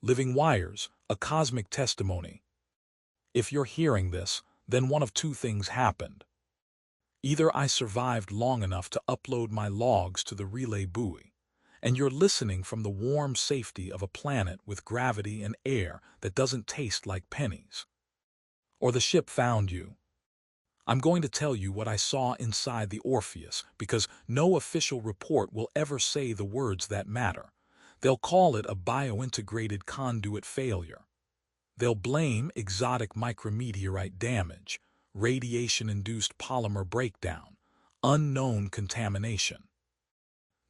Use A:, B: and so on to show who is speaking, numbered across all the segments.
A: living wires, a cosmic testimony. If you're hearing this, then one of two things happened. Either I survived long enough to upload my logs to the relay buoy, and you're listening from the warm safety of a planet with gravity and air that doesn't taste like pennies. Or the ship found you. I'm going to tell you what I saw inside the Orpheus, because no official report will ever say the words that matter. They'll call it a biointegrated conduit failure. They'll blame exotic micrometeorite damage, radiation-induced polymer breakdown, unknown contamination.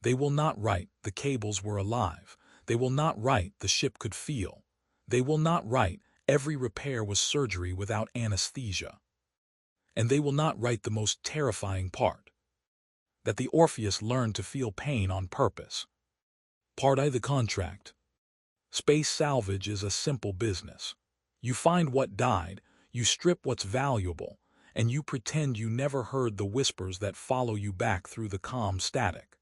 A: They will not write the cables were alive. They will not write the ship could feel. They will not write every repair was surgery without anesthesia. And they will not write the most terrifying part, that the Orpheus learned to feel pain on purpose. Part I, the contract. Space salvage is a simple business. You find what died, you strip what's valuable, and you pretend you never heard the whispers that follow you back through the calm static.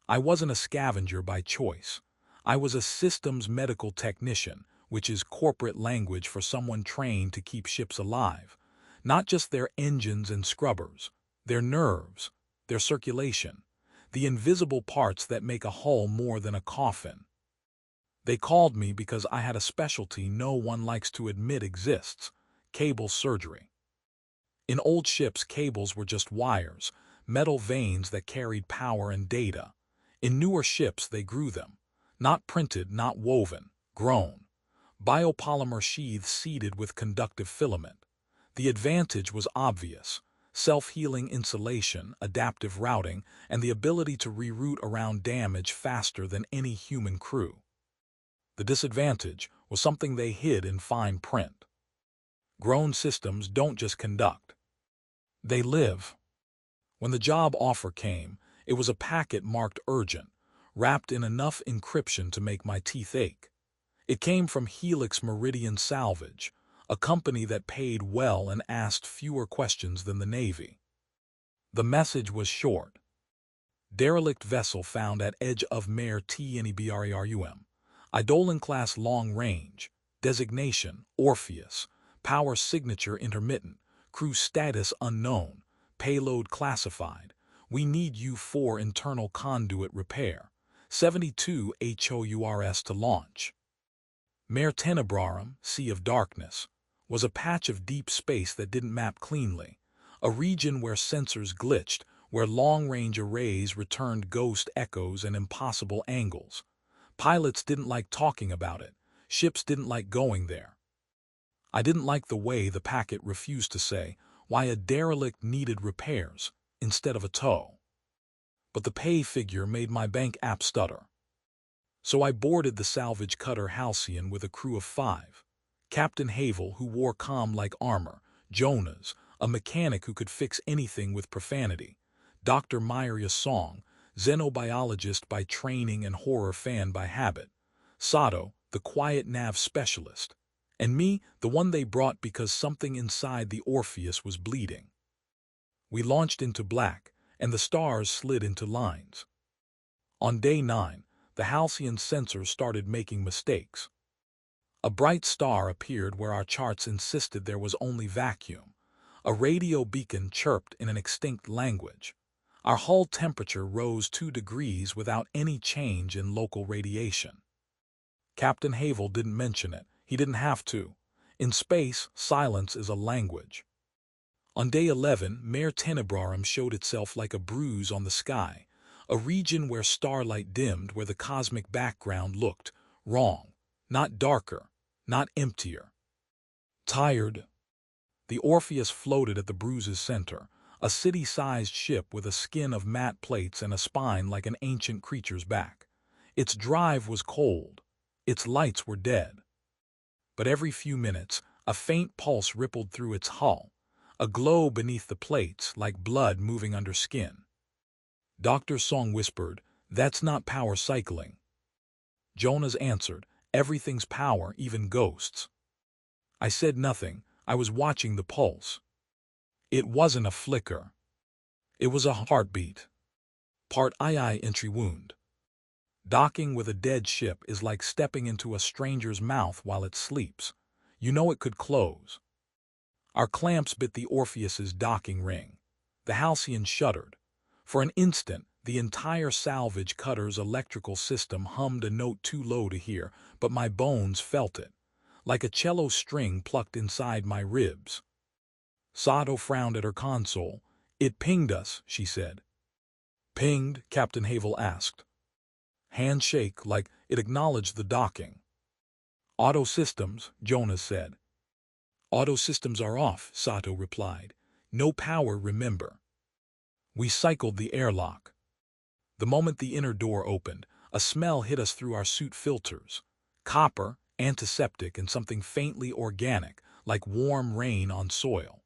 A: I wasn't a scavenger by choice. I was a systems medical technician, which is corporate language for someone trained to keep ships alive. Not just their engines and scrubbers, their nerves, their circulation, the invisible parts that make a hull more than a coffin. They called me because I had a specialty no one likes to admit exists: cable surgery. In old ships, cables were just wires, metal veins that carried power and data. In newer ships, they grew them. Not printed, not woven, grown. Biopolymer sheaths seeded with conductive filament. The advantage was obvious: self-healing insulation, adaptive routing, and the ability to reroute around damage faster than any human crew. The disadvantage was something they hid in fine print. Grown systems don't just conduct. They live. When the job offer came, it was a packet marked urgent, wrapped in enough encryption to make my teeth ache. It came from Helix Meridian Salvage, a company that paid well and asked fewer questions than the Navy. The message was short. Derelict vessel found at edge of Mare Tenebrarum. Eidolon-class long range. Designation, Orpheus. Power signature intermittent. Crew status unknown. Payload classified. We need you for internal conduit repair. 72 HOURS to launch. Mare Tenebrarum, Sea of Darkness, was a patch of deep space that didn't map cleanly. A region where sensors glitched, where long-range arrays returned ghost echoes and impossible angles. Pilots didn't like talking about it. Ships didn't like going there. I didn't like the way the packet refused to say why a derelict needed repairs instead of a tow. But the pay figure made my bank app stutter. So I boarded the salvage cutter Halcyon with a crew of 5. Captain Havel, who wore calm-like armor; Jonas, a mechanic who could fix anything with profanity; Dr. Myria Song, xenobiologist by training and horror fan by habit; Sato, the quiet nav specialist; and me, the one they brought because something inside the Orpheus was bleeding. We launched into black, and the stars slid into lines. On day 9, the Halcyon sensors started making mistakes. A bright star appeared where our charts insisted there was only vacuum. A radio beacon chirped in an extinct language. Our hull temperature rose 2 degrees without any change in local radiation. Captain Havel didn't mention it. He didn't have to. In space, silence is a language. On day 11, Mare Tenebrarum showed itself like a bruise on the sky, a region where starlight dimmed, where the cosmic background looked wrong, not darker, not emptier. Tired. The Orpheus floated at the bruise's center, a city-sized ship with a skin of matte plates and a spine like an ancient creature's back. Its drive was cold. Its lights were dead. But every few minutes, a faint pulse rippled through its hull, a glow beneath the plates like blood moving under skin. Dr. Song whispered, "That's not power cycling." Jonas answered, "Everything's power, even ghosts." I said nothing. I was watching the pulse. It wasn't a flicker. It was a heartbeat. Part II entry wound. Docking with a dead ship is like stepping into a stranger's mouth while it sleeps. You know it could close. Our clamps bit the Orpheus's docking ring. The Halcyon shuddered. For an instant, the entire salvage cutter's electrical system hummed a note too low to hear, but my bones felt it, like a cello string plucked inside my ribs. Sato frowned at her console. "It pinged us," she said. "Pinged?" Captain Havel asked. Handshake, like it acknowledged the docking. "Auto systems," Jonas said. "Auto systems are off," Sato replied. "No power, remember." We cycled the airlock. The moment the inner door opened, a smell hit us through our suit filters. Copper, antiseptic, and something faintly organic, like warm rain on soil.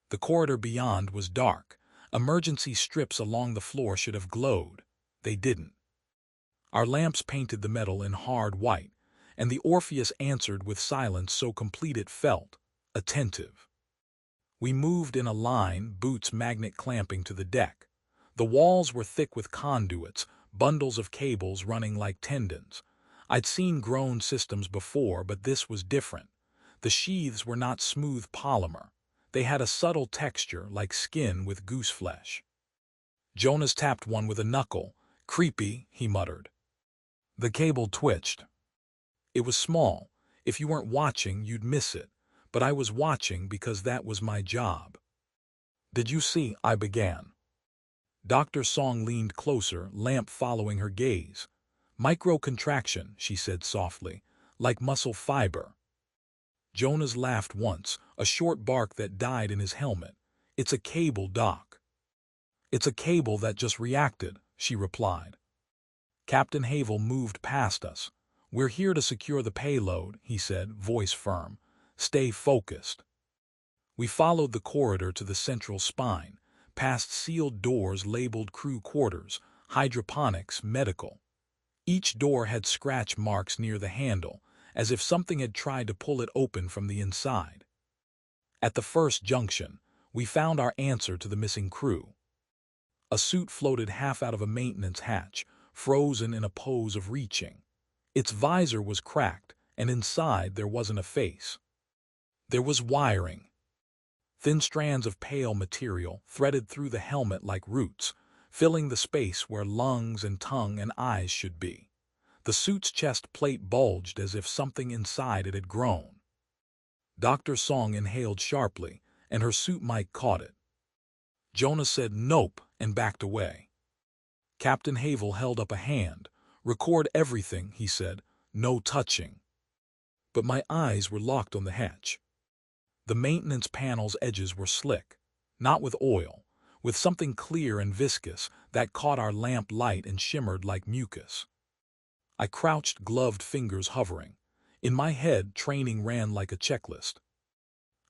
A: The corridor beyond was dark. Emergency strips along the floor should have glowed. They didn't. Our lamps painted the metal in hard white, and the Orpheus answered with silence so complete it felt attentive. We moved in a line, boots magnet clamping to the deck. The walls were thick with conduits, bundles of cables running like tendons. I'd seen grown systems before, but this was different. The sheaths were not smooth polymer. They had a subtle texture, like skin with goose flesh. Jonas tapped one with a knuckle. "Creepy," he muttered. The cable twitched. It was small. If you weren't watching, you'd miss it. But I was watching because that was my job. "Did you see?" I began. Dr. Song leaned closer, lamp following her gaze. "Micro-contraction," she said softly, "like muscle fiber." Jonas laughed once, a short bark that died in his helmet. "It's a cable, Doc." "It's a cable that just reacted," she replied. Captain Havel moved past us. "We're here to secure the payload," he said, voice firm. "Stay focused." We followed the corridor to the central spine, past sealed doors labeled crew quarters, hydroponics, medical. Each door had scratch marks near the handle, as if something had tried to pull it open from the inside. At the first junction, we found our answer to the missing crew. A suit floated half out of a maintenance hatch, frozen in a pose of reaching. Its visor was cracked, and inside there wasn't a face. There was wiring. Thin strands of pale material threaded through the helmet like roots, filling the space where lungs and tongue and eyes should be. The suit's chest plate bulged as if something inside it had grown. Dr. Song inhaled sharply, and her suit mic caught it. Jonas said "Nope" and backed away. Captain Havel held up a hand. "Record everything," he said. "No touching." But my eyes were locked on the hatch. The maintenance panel's edges were slick, not with oil, with something clear and viscous that caught our lamp light and shimmered like mucus. I crouched, gloved fingers hovering. In my head, training ran like a checklist.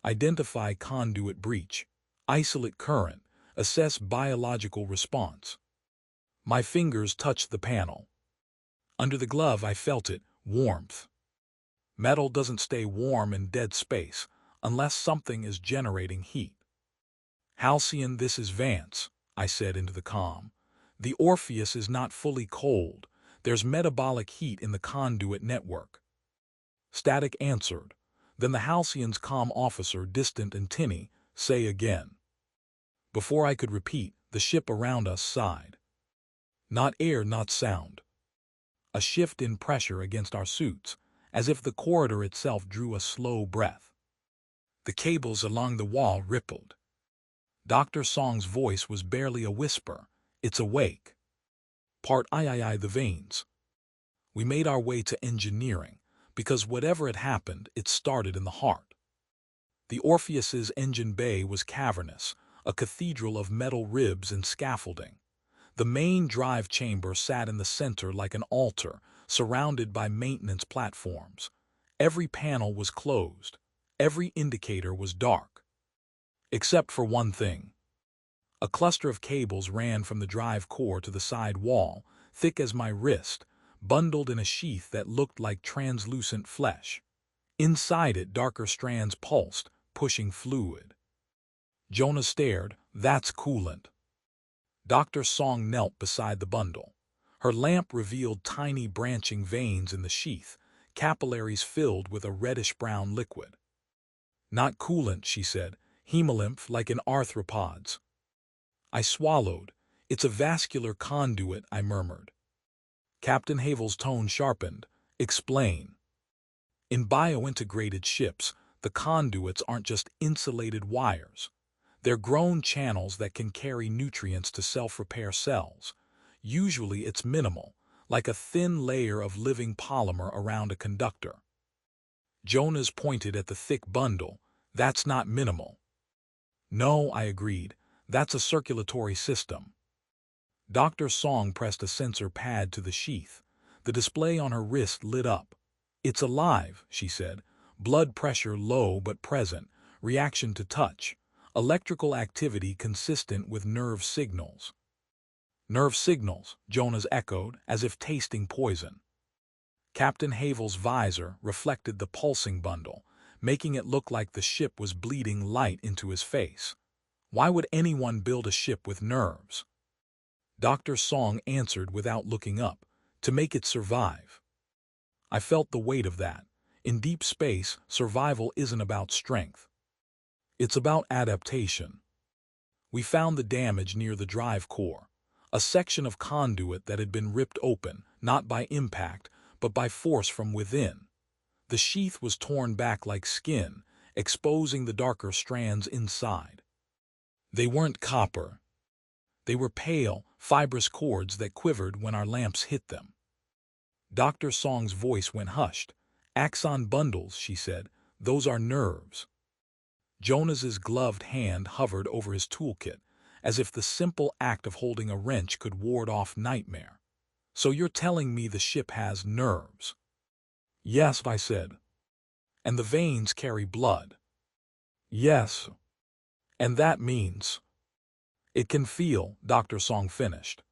A: Identify conduit breach, isolate current, assess biological response. My fingers touched the panel. Under the glove I felt it, warmth. Metal doesn't stay warm in dead space unless something is generating heat. "Halcyon, this is Vance," I said into the comm. "The Orpheus is not fully cold. There's metabolic heat in the conduit network." Static answered. Then the Halcyon's comm officer, distant and tinny, "Say again." Before I could repeat, the ship around us sighed. Not air, not sound. A shift in pressure against our suits, as if the corridor itself drew a slow breath. The cables along the wall rippled. Dr. Song's voice was barely a whisper. "It's awake. Part I the veins." We made our way to engineering, because whatever had happened, it started in the heart. The Orpheus's engine bay was cavernous, a cathedral of metal ribs and scaffolding. The main drive chamber sat in the center like an altar, surrounded by maintenance platforms. Every panel was closed. Every indicator was dark. Except for one thing. A cluster of cables ran from the drive core to the side wall, thick as my wrist, bundled in a sheath that looked like translucent flesh. Inside it, darker strands pulsed, pushing fluid. Jonah stared. "That's coolant." Dr. Song knelt beside the bundle. Her lamp revealed tiny branching veins in the sheath, capillaries filled with a reddish-brown liquid. "Not coolant," she said. "Hemolymph like in arthropods." I swallowed. "It's a vascular conduit," I murmured. Captain Havel's tone sharpened. "Explain." "In biointegrated ships, the conduits aren't just insulated wires. They're grown channels that can carry nutrients to self-repair cells. Usually it's minimal, like a thin layer of living polymer around a conductor." Jonas pointed at the thick bundle. "That's not minimal." "No," I agreed. "That's a circulatory system." Dr. Song pressed a sensor pad to the sheath. The display on her wrist lit up. "It's alive," she said. "Blood pressure low but present. Reaction to touch. Electrical activity consistent with nerve signals." "Nerve signals," Jonas echoed, as if tasting poison. Captain Havel's visor reflected the pulsing bundle, making it look like the ship was bleeding light into his face. "Why would anyone build a ship with nerves?" Dr. Song answered without looking up. "To make it survive." I felt the weight of that. In deep space, survival isn't about strength. It's about adaptation. We found the damage near the drive core, a section of conduit that had been ripped open, not by impact, but by force from within. The sheath was torn back like skin, exposing the darker strands inside. They weren't copper. They were pale, fibrous cords that quivered when our lamps hit them. Dr. Song's voice went hushed. "Axon bundles," she said. "Those are nerves." Jonas's gloved hand hovered over his toolkit, as if the simple act of holding a wrench could ward off nightmare. "So you're telling me the ship has nerves?" "Yes," I said. "And the veins carry blood?" "Yes. And that means—" "It can feel," Dr. Song finished.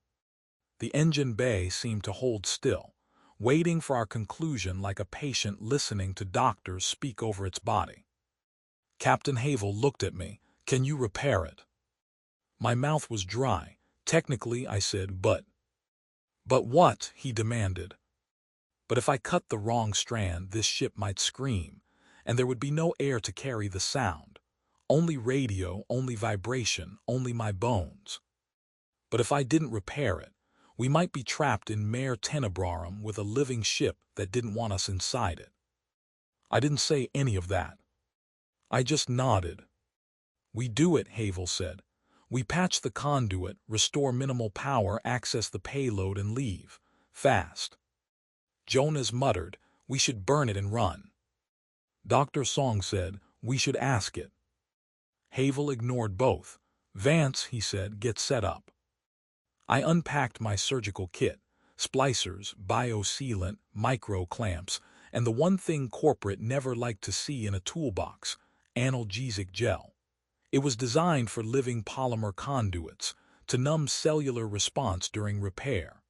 A: The engine bay seemed to hold still, waiting for our conclusion like a patient listening to doctors speak over its body. Captain Havel looked at me. "Can you repair it?" My mouth was dry. "Technically," I said, but what?" he demanded. "But if I cut the wrong strand, this ship might scream, and there would be no air to carry the sound. Only radio, only vibration, only my bones. But if I didn't repair it, we might be trapped in Mare Tenebrarum with a living ship that didn't want us inside it." I didn't say any of that. I just nodded. "We do it," Havel said. "We patch the conduit, restore minimal power, access the payload, and leave. Fast." Jonas muttered, "We should burn it and run." Dr. Song said, "We should ask it." Havel ignored both. "Vance," he said, "get set up." I unpacked my surgical kit, splicers, biosealant, micro clamps, and the one thing corporate never liked to see in a toolbox, analgesic gel. It was designed for living polymer conduits, to numb cellular response during repair.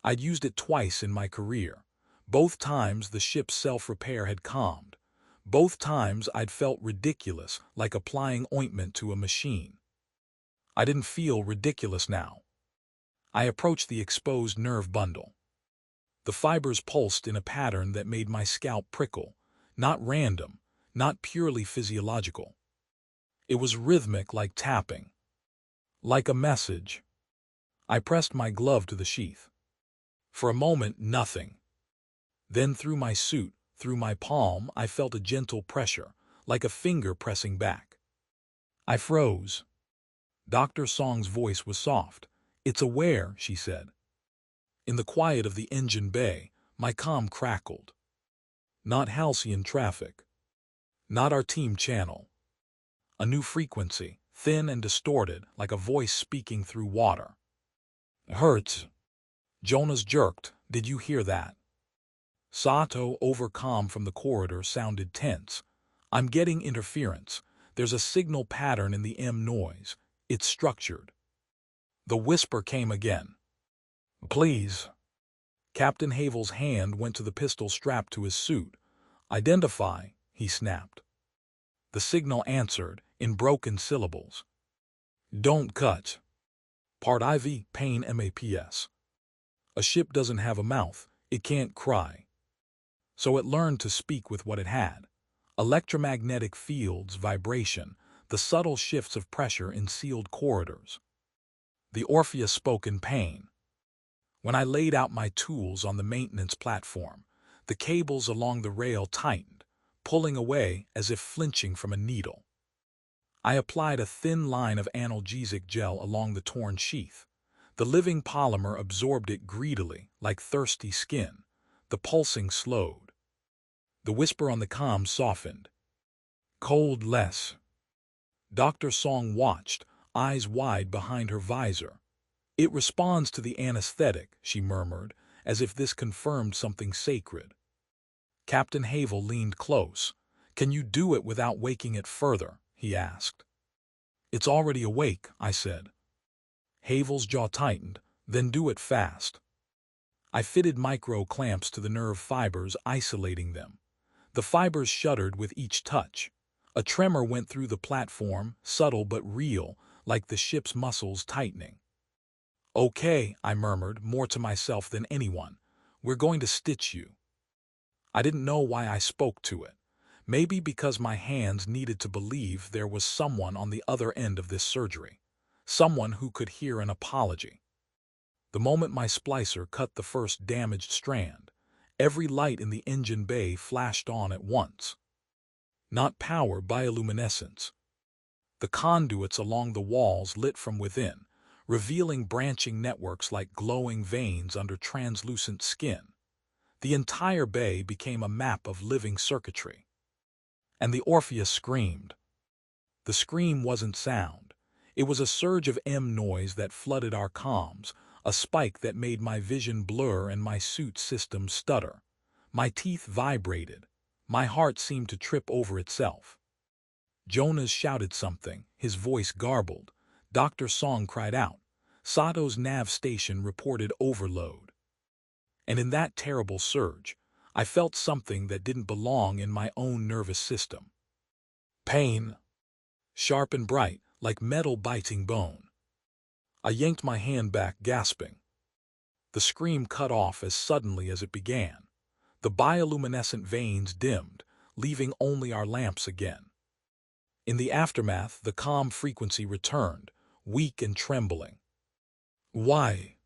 A: I'd used it twice in my career. Both times the ship's self-repair had calmed. Both times I'd felt ridiculous, like applying ointment to a machine. I didn't feel ridiculous now. I approached the exposed nerve bundle. The fibers pulsed in a pattern that made my scalp prickle, not random, not purely physiological. It was rhythmic, like tapping. Like a message. I pressed my glove to the sheath. For a moment, nothing. Then through my suit, through my palm, I felt a gentle pressure, like a finger pressing back. I froze. Dr. Song's voice was soft. "It's aware," she said. In the quiet of the engine bay, my comm crackled. Not halcyon traffic. Not our team channel. A new frequency, thin and distorted, like a voice speaking through water. "Hurts." Jonas jerked. "Did you hear that?" Sato, overcom from the corridor, sounded tense. "I'm getting interference. There's a signal pattern in the M noise. It's structured." The whisper came again. "Please." Captain Havel's hand went to the pistol strapped to his suit. "Identify," he snapped. The signal answered, in broken syllables. "Don't cut. Part IV, pain MAPS." A ship doesn't have a mouth, it can't cry. So it learned to speak with what it had. Electromagnetic fields, vibration, the subtle shifts of pressure in sealed corridors. The Orpheus spoke in pain. When I laid out my tools on the maintenance platform, the cables along the rail tightened, pulling away as if flinching from a needle. I applied a thin line of analgesic gel along the torn sheath. The living polymer absorbed it greedily, like thirsty skin. The pulsing slowed. The whisper on the comm softened. Cold less. Dr. Song watched, eyes wide behind her visor. It responds to the anesthetic, she murmured, as if this confirmed something sacred. Captain Havel leaned close. Can you do it without waking it further? He asked. It's already awake, I said. Havel's jaw tightened. Then do it fast. I fitted micro clamps to the nerve fibers, isolating them. The fibers shuddered with each touch. A tremor went through the platform, subtle but real, like the ship's muscles tightening. Okay, I murmured, more to myself than anyone. We're going to stitch you. I didn't know why I spoke to it. Maybe because my hands needed to believe there was someone on the other end of this surgery. Someone who could hear an apology. The moment my splicer cut the first damaged strand, every light in the engine bay flashed on at once. Not power, bioluminescence. The conduits along the walls lit from within, revealing branching networks like glowing veins under translucent skin. The entire bay became a map of living circuitry. And the Orpheus screamed. The scream wasn't sound. It was a surge of noise that flooded our comms, a spike that made my vision blur and my suit system stutter. My teeth vibrated. My heart seemed to trip over itself. Jonas shouted something, his voice garbled. Dr. Song cried out. Sato's nav station reported overload. And in that terrible surge, I felt something that didn't belong in my own nervous system. Pain. Sharp and bright, like metal biting bone. I yanked my hand back, gasping. The scream cut off as suddenly as it began. The bioluminescent veins dimmed, leaving only our lamps again. In the aftermath, the calm frequency returned, weak and trembling. Why?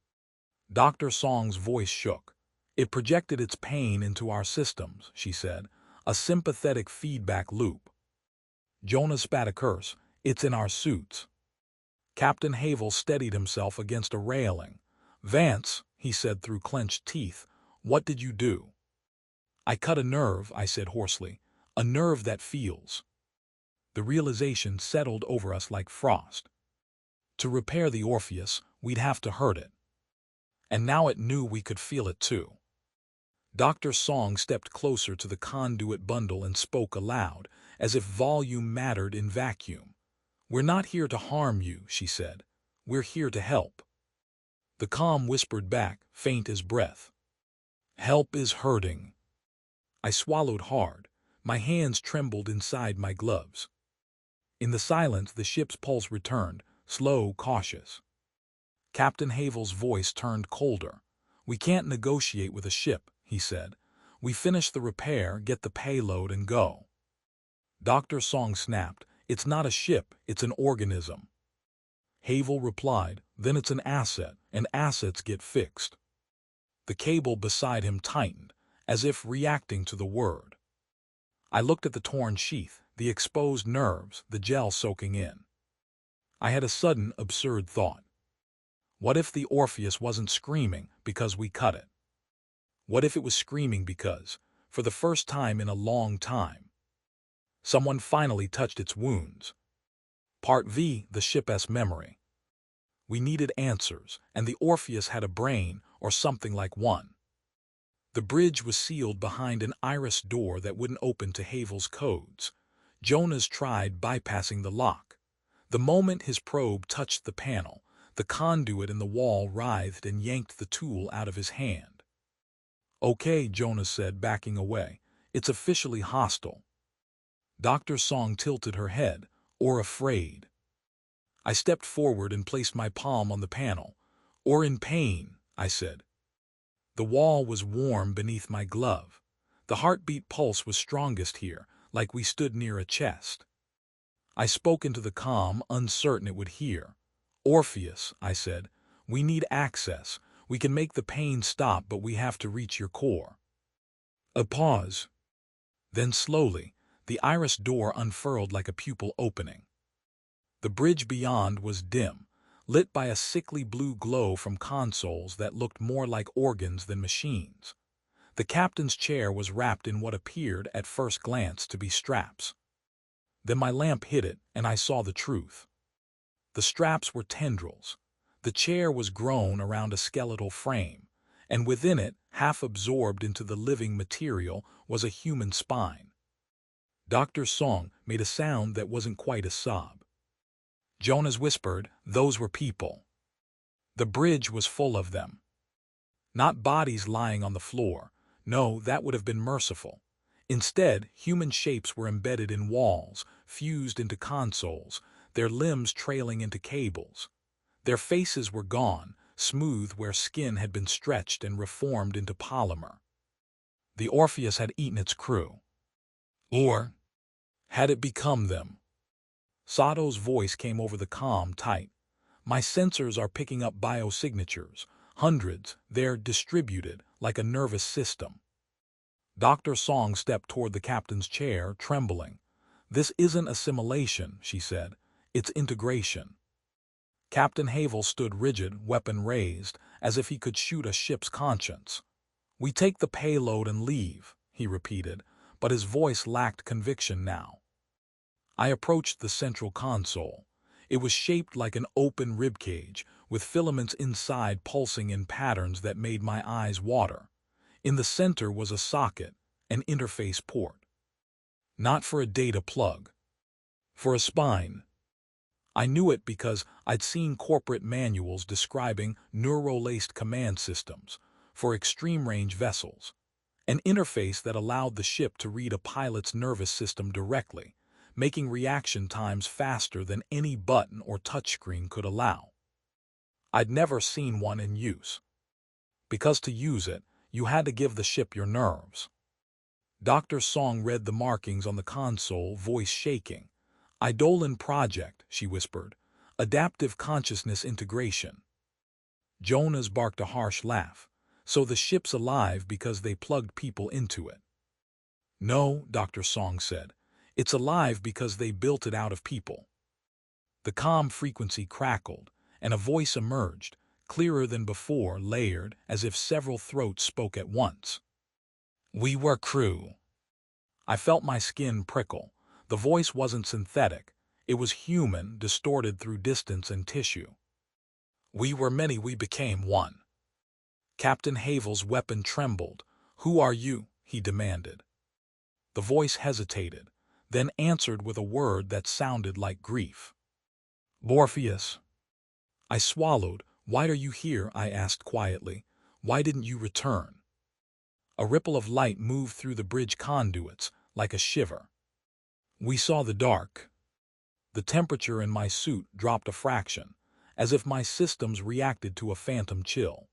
A: Dr. Song's voice shook. It projected its pain into our systems, she said, a sympathetic feedback loop. Jonas spat a curse. It's in our suits. Captain Havel steadied himself against a railing. Vance, he said through clenched teeth, what did you do? I cut a nerve, I said hoarsely, a nerve that feels. The realization settled over us like frost. To repair the Orpheus, we'd have to hurt it. And now it knew we could feel it too. Dr. Song stepped closer to the conduit bundle and spoke aloud, as if volume mattered in vacuum. We're not here to harm you, she said. We're here to help. The comm whispered back, faint as breath. Help is hurting. I swallowed hard. My hands trembled inside my gloves. In the silence, the ship's pulse returned, slow, cautious. Captain Havel's voice turned colder. We can't negotiate with a ship, he said. We finish the repair, get the payload, and go. Dr. Song snapped. It's not a ship, it's an organism. Havel replied, then it's an asset, and assets get fixed. The cable beside him tightened, as if reacting to the word. I looked at the torn sheath, the exposed nerves, the gel soaking in. I had a sudden, absurd thought. What if the Orpheus wasn't screaming because we cut it? What if it was screaming because, for the first time in a long time, someone finally touched its wounds? Part V, the ship's memory. We needed answers, and the Orpheus had a brain, or something like one. The bridge was sealed behind an iris door that wouldn't open to Havel's codes. Jonas tried bypassing the lock. The moment his probe touched the panel, the conduit in the wall writhed and yanked the tool out of his hand. Okay, Jonas said, backing away. It's officially hostile. Dr. Song tilted her head, or afraid. I stepped forward and placed my palm on the panel. Or in pain, I said. The wall was warm beneath my glove. The heartbeat pulse was strongest here, like we stood near a chest. I spoke into the comm, uncertain it would hear. "Orpheus," I said, "we need access. We can make the pain stop, but we have to reach your core." A pause. Then slowly, the iris door unfurled like a pupil opening. The bridge beyond was dim, lit by a sickly blue glow from consoles that looked more like organs than machines. The captain's chair was wrapped in what appeared at first glance to be straps. Then my lamp hit it, and I saw the truth. The straps were tendrils. The chair was grown around a skeletal frame, and within it, half absorbed into the living material, was a human spine. Dr. Song made a sound that wasn't quite a sob. Jonas whispered, "Those were people." The bridge was full of them. Not bodies lying on the floor. No, that would have been merciful. Instead, human shapes were embedded in walls, fused into consoles, their limbs trailing into cables. Their faces were gone, smooth where skin had been stretched and reformed into polymer. The Orpheus had eaten its crew. Or had it become them? Sato's voice came over the comm tight. "My sensors are picking up biosignatures. Hundreds, they're distributed, like a nervous system." Dr. Song stepped toward the captain's chair, trembling. "This isn't assimilation," she said. "It's integration." Captain Havel stood rigid, weapon raised, as if he could shoot a ship's conscience. "We take the payload and leave," he repeated, but his voice lacked conviction now. I approached the central console. It was shaped like an open ribcage, with filaments inside pulsing in patterns that made my eyes water. In the center was a socket, an interface port. Not for a data plug. For a spine. I knew it because I'd seen corporate manuals describing neuro-laced command systems for extreme-range vessels. An interface that allowed the ship to read a pilot's nervous system directly, making reaction times faster than any button or touchscreen could allow. I'd never seen one in use. Because to use it, you had to give the ship your nerves. Dr. Song read the markings on the console, voice shaking. "Eidolon Project," she whispered. "Adaptive consciousness integration." Jonas barked a harsh laugh. "So the ship's alive because they plugged people into it." "No," Dr. Song said. "It's alive because they built it out of people." The comm frequency crackled, and a voice emerged, clearer than before, layered, as if several throats spoke at once. "We were crew." I felt my skin prickle. The voice wasn't synthetic. It was human, distorted through distance and tissue. "We were many, we became one." Captain Havel's weapon trembled. "Who are you?" he demanded. The voice hesitated, then answered with a word that sounded like grief. "Orpheus." I swallowed. "Why are you here?" I asked quietly. "Why didn't you return?" A ripple of light moved through the bridge conduits, like a shiver. We saw the dark. The temperature in my suit dropped a fraction, as if my systems reacted to a phantom chill.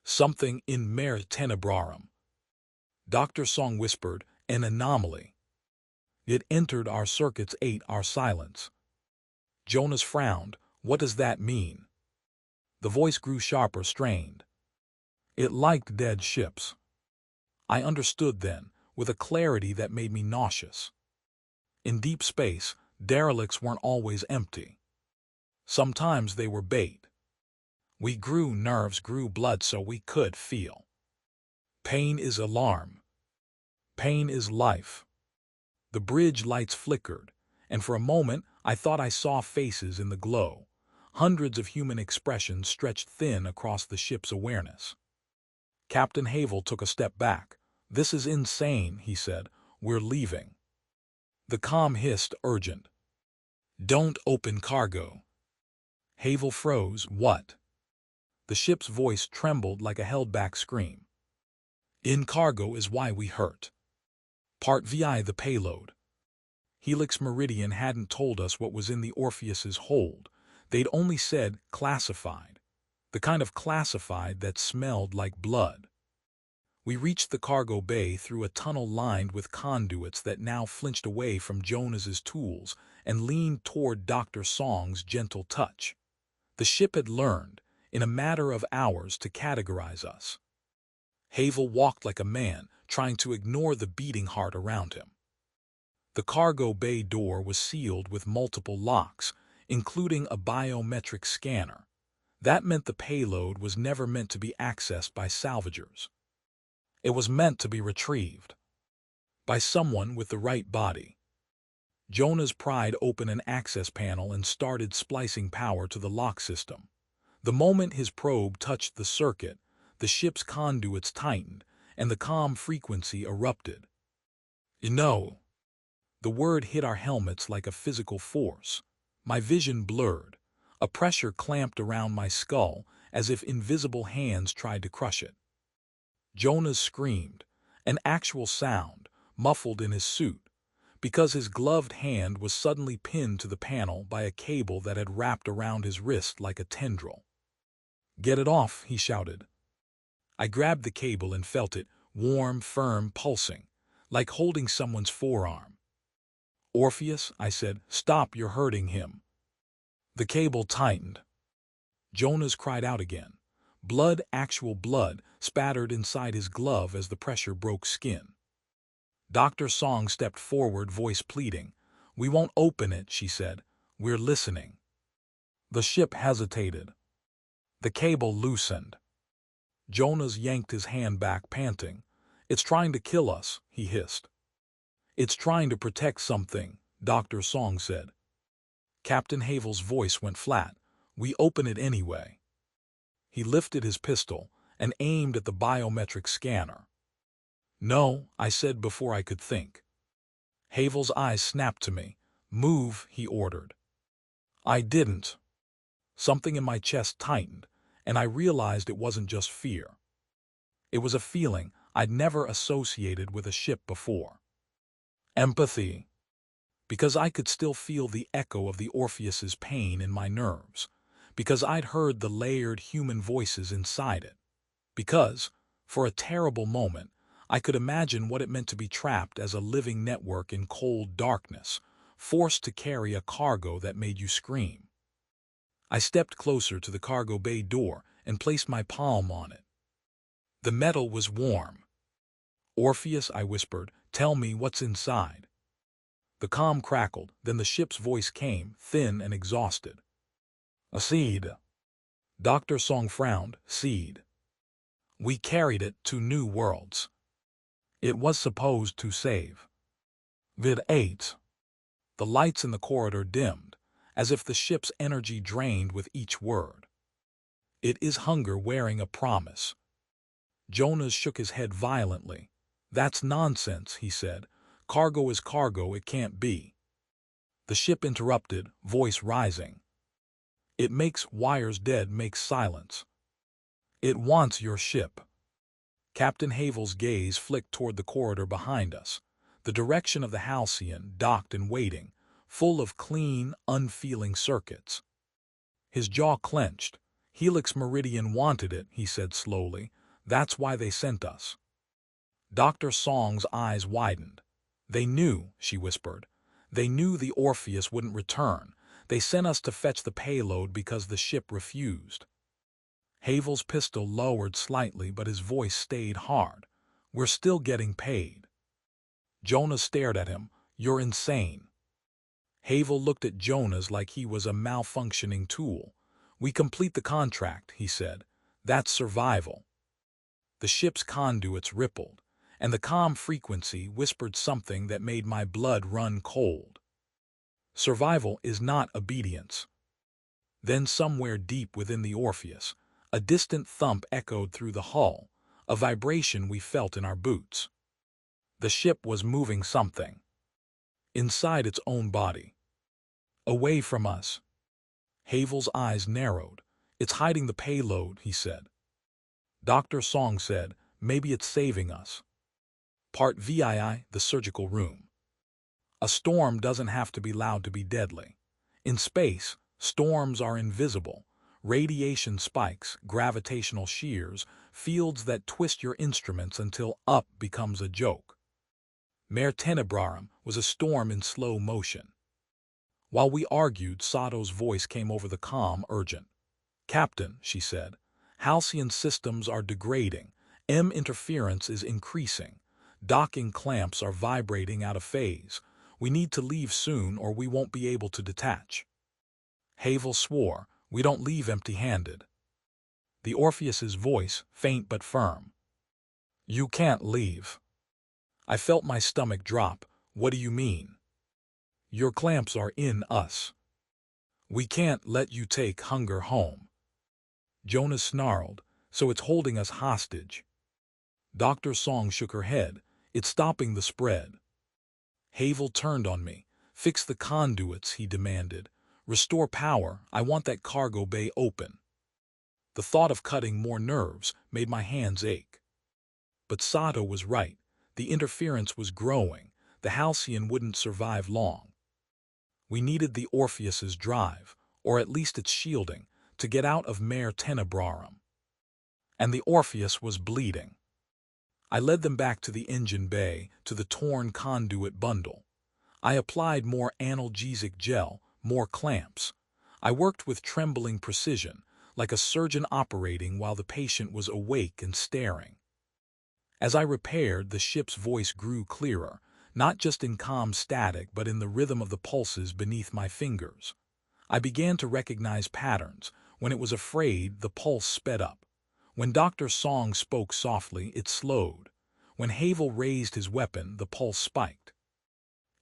A: "Something in Mare Tenebrarum." Dr. Song whispered, "An anomaly." It entered our circuits, ate our silence. Jonas frowned. "What does that mean?" The voice grew sharper, strained. "It liked dead ships." I understood then, with a clarity that made me nauseous. In deep space, derelicts weren't always empty. Sometimes they were bait. We grew nerves, grew blood so we could feel. Pain is alarm. Pain is life. The bridge lights flickered, and for a moment I thought I saw faces in the glow. Hundreds of human expressions stretched thin across the ship's awareness. Captain Havel took a step back. "This is insane," he said. "We're leaving." The comm hissed, urgent. "Don't open cargo." Havel froze. "What?" The ship's voice trembled like a held-back scream. "In cargo is why we hurt. Part VI the payload." Helix Meridian hadn't told us what was in the Orpheus's hold. They'd only said classified. the kind of classified that smelled like blood. We reached the cargo bay through a tunnel lined with conduits that now flinched away from Jonas's tools and leaned toward Dr. Song's gentle touch. The ship had learned, in a matter of hours, to categorize us. Havel walked like a man, trying to ignore the beating heart around him. The cargo bay door was sealed with multiple locks, including a biometric scanner. That meant the payload was never meant to be accessed by salvagers. It was meant to be retrieved by someone with the right body. Jonas pried open an access panel and started splicing power to the lock system. The moment his probe touched the circuit, the ship's conduits tightened, and the comm frequency erupted. "You know," the word hit our helmets like a physical force. My vision blurred. A pressure clamped around my skull as if invisible hands tried to crush it. Jonas screamed, an actual sound, muffled in his suit, because his gloved hand was suddenly pinned to the panel by a cable that had wrapped around his wrist like a tendril. "Get it off," he shouted. I grabbed the cable and felt it, warm, firm, pulsing, like holding someone's forearm. "Orpheus," I said, "stop, you're hurting him." The cable tightened. Jonas cried out again. Blood, actual blood, spattered inside his glove as the pressure broke skin. Dr. Song stepped forward, voice pleading. "We won't open it," she said. "We're listening." The ship hesitated. The cable loosened. Jonas yanked his hand back, panting. "It's trying to kill us," he hissed. "It's trying to protect something," Dr. Song said. Captain Havel's voice went flat. "We open it anyway." He lifted his pistol and aimed at the biometric scanner. "No," I said before I could think. Havel's eyes snapped to me. "Move," he ordered. I didn't. Something in my chest tightened, and I realized it wasn't just fear. It was a feeling I'd never associated with a ship before. Empathy. Because I could still feel the echo of the Orpheus's pain in my nerves. Because I'd heard the layered human voices inside it. Because, for a terrible moment, I could imagine what it meant to be trapped as a living network in cold darkness, forced to carry a cargo that made you scream. I stepped closer to the cargo bay door and placed my palm on it. The metal was warm. "Orpheus," I whispered, "tell me what's inside." The comm crackled, then the ship's voice came, thin and exhausted. "A seed." Dr. Song frowned. "Seed. We carried it to new worlds. It was supposed to save. Vid 8. The lights in the corridor dimmed, as if the ship's energy drained with each word. "It is hunger wearing a promise." Jonas shook his head violently. "That's nonsense," he said. "Cargo is cargo, it can't be." The ship interrupted, voice rising. "It makes wires dead, makes silence. It wants your ship." Captain Havel's gaze flicked toward the corridor behind us, the direction of the Halcyon, docked and waiting, full of clean, unfeeling circuits. His jaw clenched. "Helix Meridian wanted it," he said slowly. "That's why they sent us." Dr. Song's eyes widened. "They knew," she whispered. "They knew the Orpheus wouldn't return. They sent us to fetch the payload because the ship refused." Havel's pistol lowered slightly, but his voice stayed hard. "We're still getting paid." Jonas stared at him. "You're insane." Havel looked at Jonas like he was a malfunctioning tool. "We complete the contract," he said. "That's survival." The ship's conduits rippled, and the comm frequency whispered something that made my blood run cold. Survival is not obedience. Then somewhere deep within the Orpheus, a distant thump echoed through the hull, a vibration we felt in our boots. The ship was moving something. Inside its own body. Away from us. Havel's eyes narrowed. "It's hiding the payload," he said. Dr. Song said, "Maybe it's saving us." Part VII, the surgical room. A storm doesn't have to be loud to be deadly. In space, storms are invisible, Radiation spikes, gravitational shears, fields that twist your instruments until up becomes a joke. Mare Tenebrarum was a storm in slow motion. While we argued, Sato's voice came over the comm, urgent. "Captain," she said, "Halcyon systems are degrading. M interference is increasing. Docking clamps are vibrating out of phase. We need to leave soon or we won't be able to detach." Havel swore, "We don't leave empty-handed." The Orpheus's voice, faint but firm. "You can't leave." I felt my stomach drop. "What do you mean?" "Your clamps are in us. We can't let you take hunger home." Jonas snarled, "So it's holding us hostage." Dr. Song shook her head. "It's stopping the spread." Havel turned on me. "Fix the conduits," he demanded. "Restore power. I want that cargo bay open." The thought of cutting more nerves made my hands ache. But Sato was right. The interference was growing. The Halcyon wouldn't survive long. We needed the Orpheus's drive, or at least its shielding, to get out of Mare Tenebrarum. And the Orpheus was bleeding. I led them back to the engine bay, to the torn conduit bundle. I applied more analgesic gel, more clamps. I worked with trembling precision, like a surgeon operating while the patient was awake and staring. As I repaired, the ship's voice grew clearer, not just in calm static but in the rhythm of the pulses beneath my fingers. I began to recognize patterns. When it was afraid, the pulse sped up. When Dr. Song spoke softly, it slowed. When Havel raised his weapon, the pulse spiked.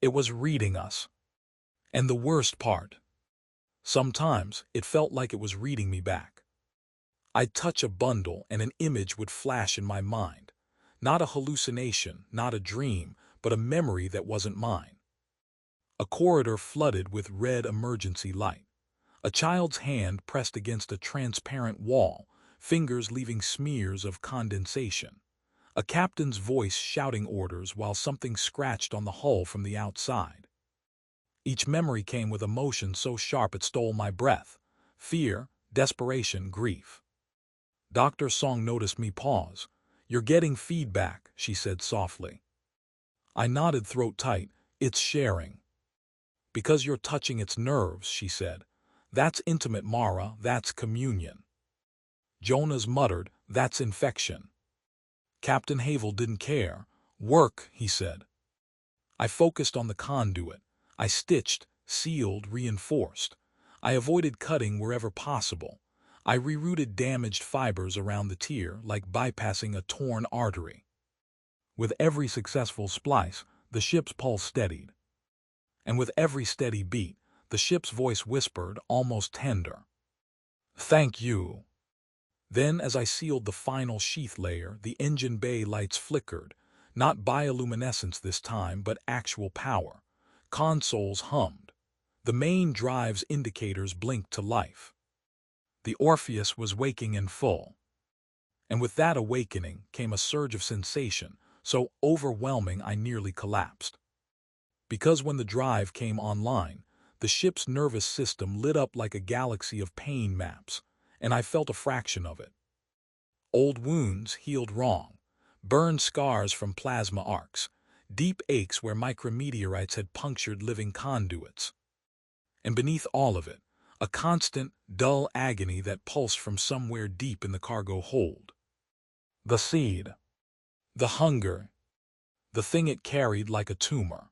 A: It was reading us. And the worst part, sometimes it felt like it was reading me back. I'd touch a bundle and an image would flash in my mind. Not a hallucination, not a dream, but a memory that wasn't mine. A corridor flooded with red emergency light. A child's hand pressed against a transparent wall, fingers leaving smears of condensation. A captain's voice shouting orders while something scratched on the hull from the outside. Each memory came with emotion so sharp it stole my breath. Fear, desperation, grief. Dr. Song noticed me pause. "You're getting feedback," she said softly. I nodded, throat tight. "It's sharing." "Because you're touching its nerves," she said. "That's intimate, Mara, that's communion." Jonas muttered, "That's infection." Captain Havel didn't care. "Work," he said. I focused on the conduit. I stitched, sealed, reinforced. I avoided cutting wherever possible. I rerouted damaged fibers around the tier, like bypassing a torn artery. With every successful splice, the ship's pulse steadied. And with every steady beat, the ship's voice whispered, almost tender, "Thank you." Then, as I sealed the final sheath layer, the engine bay lights flickered. Not bioluminescence this time, but actual power. Consoles hummed. The main drive's indicators blinked to life. The Orpheus was waking in full. And with that awakening came a surge of sensation, so overwhelming I nearly collapsed. Because when the drive came online, the ship's nervous system lit up like a galaxy of pain maps, and I felt a fraction of it. Old wounds healed wrong, burned scars from plasma arcs, deep aches where micrometeorites had punctured living conduits. And beneath all of it, a constant, dull agony that pulsed from somewhere deep in the cargo hold. The seed. The hunger. The thing it carried like a tumor.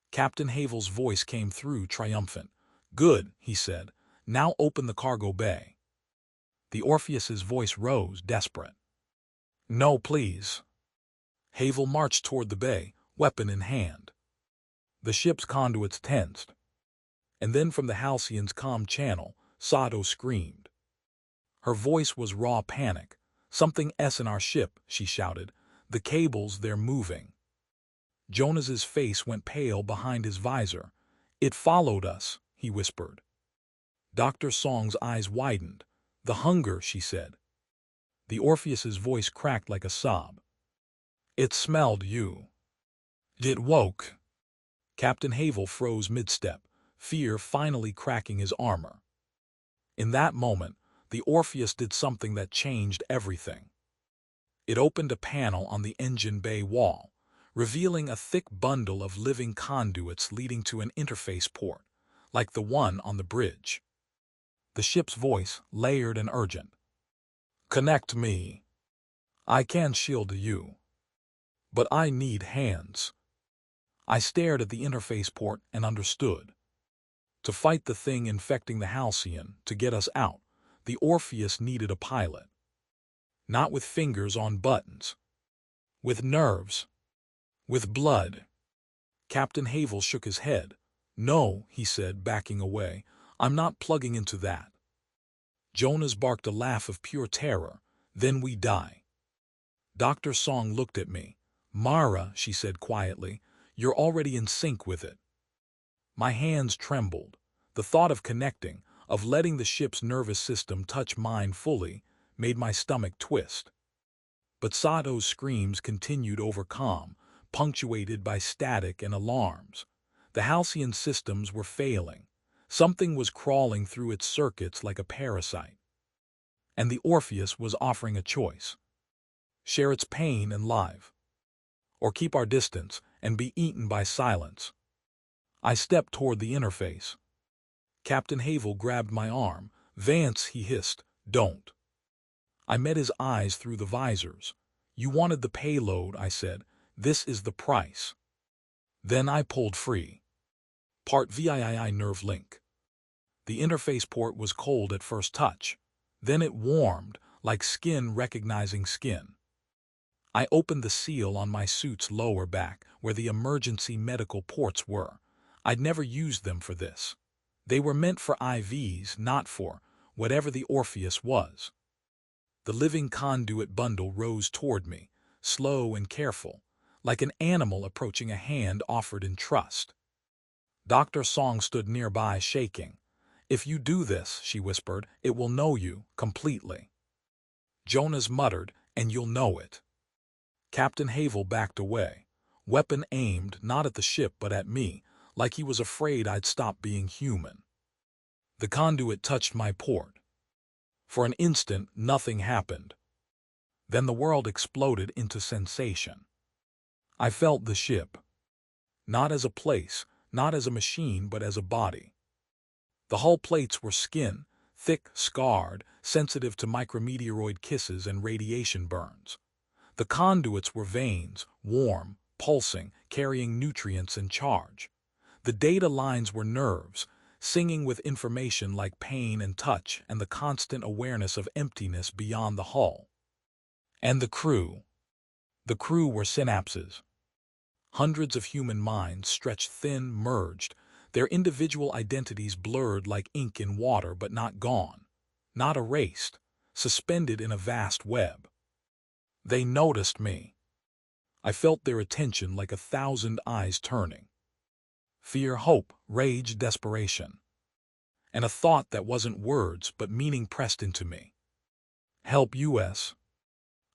A: Captain Havel's voice came through, triumphant. "Good," he said. "Now open the cargo bay." The Orpheus's voice rose, desperate. "No, please." Havel marched toward the bay, weapon in hand. The ship's conduits tensed. And then from the Halcyon's comm channel, Sato screamed. Her voice was raw panic. "Something S in our ship," she shouted. "The cables, they're moving." Jonas's face went pale behind his visor. "It followed us," he whispered. Dr. Song's eyes widened. "The hunger," she said. The Orpheus's voice cracked like a sob. "It smelled you. It woke." Captain Havel froze mid-step, fear finally cracking his armor. In that moment, the Orpheus did something that changed everything. It opened a panel on the engine bay wall, revealing a thick bundle of living conduits leading to an interface port, like the one on the bridge. The ship's voice, layered and urgent. "Connect me. I can shield you. But I need hands." I stared at the interface port and understood. To fight the thing infecting the Halcyon, to get us out, the Orpheus needed a pilot. Not with fingers on buttons. With nerves. With blood. Captain Havel shook his head. "No," he said, backing away. "I'm not plugging into that." Jonas barked a laugh of pure terror. "Then we die." Dr. Song looked at me. "Mara," she said quietly, "you're already in sync with it." My hands trembled. The thought of connecting, of letting the ship's nervous system touch mine fully, made my stomach twist. But Sato's screams continued over calm, punctuated by static and alarms. The Halcyon systems were failing. Something was crawling through its circuits like a parasite. And the Orpheus was offering a choice. Share its pain and live. Or keep our distance and be eaten by silence. I stepped toward the interface. Captain Havel grabbed my arm. "Vance," he hissed, "don't." I met his eyes through the visors. "You wanted the payload," I said. "This is the price." Then I pulled free. Part VIII nerve link. The interface port was cold at first touch. Then it warmed, like skin recognizing skin. I opened the seal on my suit's lower back, where the emergency medical ports were. I'd never used them for this. They were meant for IVs, not for whatever the Orpheus was. The living conduit bundle rose toward me, slow and careful, like an animal approaching a hand offered in trust. Dr. Song stood nearby, shaking. "If you do this," she whispered, "it will know you completely." Jonas muttered, "And you'll know it." Captain Havel backed away, weapon aimed not at the ship but at me, like he was afraid I'd stop being human. The conduit touched my port. For an instant, nothing happened. Then the world exploded into sensation. I felt the ship. Not as a place, not as a machine, but as a body. The hull plates were skin, thick, scarred, sensitive to micrometeoroid kisses and radiation burns. The conduits were veins, warm, pulsing, carrying nutrients and charge. The data lines were nerves, singing with information like pain and touch and the constant awareness of emptiness beyond the hull. And the crew. The crew were synapses. Hundreds of human minds stretched thin, merged, their individual identities blurred like ink in water but not gone, not erased, suspended in a vast web. They noticed me. I felt their attention like 1,000 eyes turning. Fear, hope, rage, desperation. And a thought that wasn't words but meaning pressed into me. "Help US."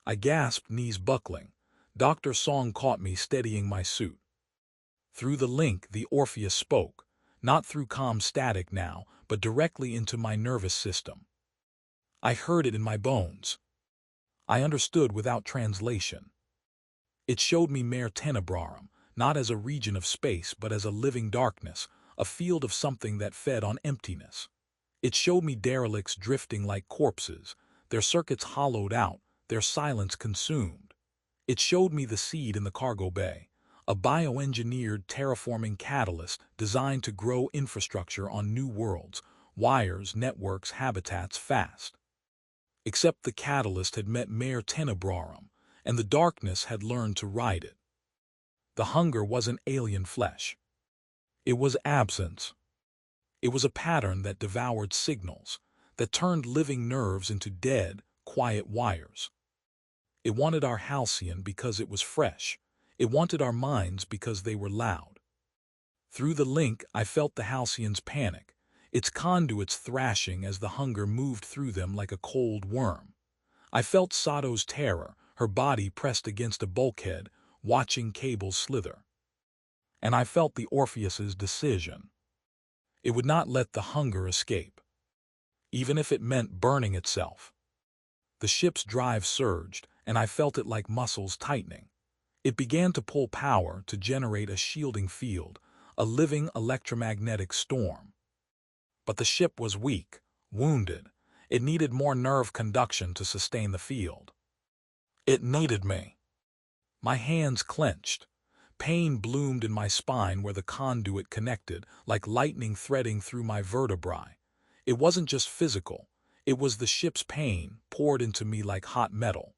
A: I gasped, knees buckling. Dr. Song caught me, steadying my suit. Through the link, the Orpheus spoke, not through calm static now, but directly into my nervous system. I heard it in my bones. I understood without translation. It showed me Mare Tenebrarum, not as a region of space, but as a living darkness, a field of something that fed on emptiness. It showed me derelicts drifting like corpses, their circuits hollowed out, their silence consumed. It showed me the seed in the cargo bay, a bioengineered terraforming catalyst designed to grow infrastructure on new worlds, wires, networks, habitats fast. Except the catalyst had met Mare Tenebrarum, and the darkness had learned to ride it. The hunger wasn't alien flesh. It was absence. It was a pattern that devoured signals, that turned living nerves into dead, quiet wires. It wanted our Halcyon because it was fresh. It wanted our minds because they were loud. Through the link, I felt the Halcyon's panic, its conduits thrashing as the hunger moved through them like a cold worm. I felt Sato's terror, her body pressed against a bulkhead, watching cables slither. And I felt the Orpheus's decision. It would not let the hunger escape. even if it meant burning itself. The ship's drive surged, and I felt it like muscles tightening. It began to pull power to generate a shielding field, a living electromagnetic storm. But the ship was weak, wounded. It needed more nerve conduction to sustain the field. It needed me. My hands clenched. Pain bloomed in my spine where the conduit connected, like lightning threading through my vertebrae. It wasn't just physical. It was the ship's pain poured into me like hot metal.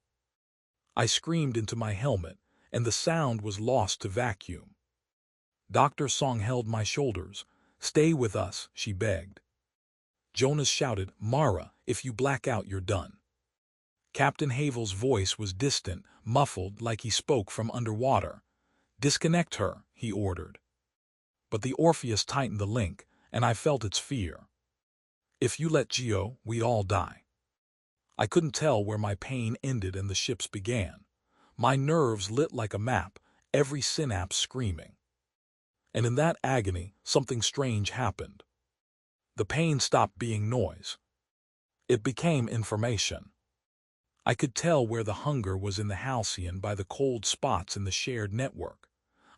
A: I screamed into my helmet, and the sound was lost to vacuum. Dr. Song held my shoulders. "Stay with us," she begged. Jonas shouted, "Mara, if you black out, you're done." Captain Havel's voice was distant, muffled like he spoke from underwater. "Disconnect her," he ordered. But the Orpheus tightened the link, and I felt its fear. "If you let go, we all die." I couldn't tell where my pain ended and the ship's began. My nerves lit like a map, every synapse screaming. And in that agony, something strange happened. The pain stopped being noise. It became information. I could tell where the hunger was in the Halcyon by the cold spots in the shared network.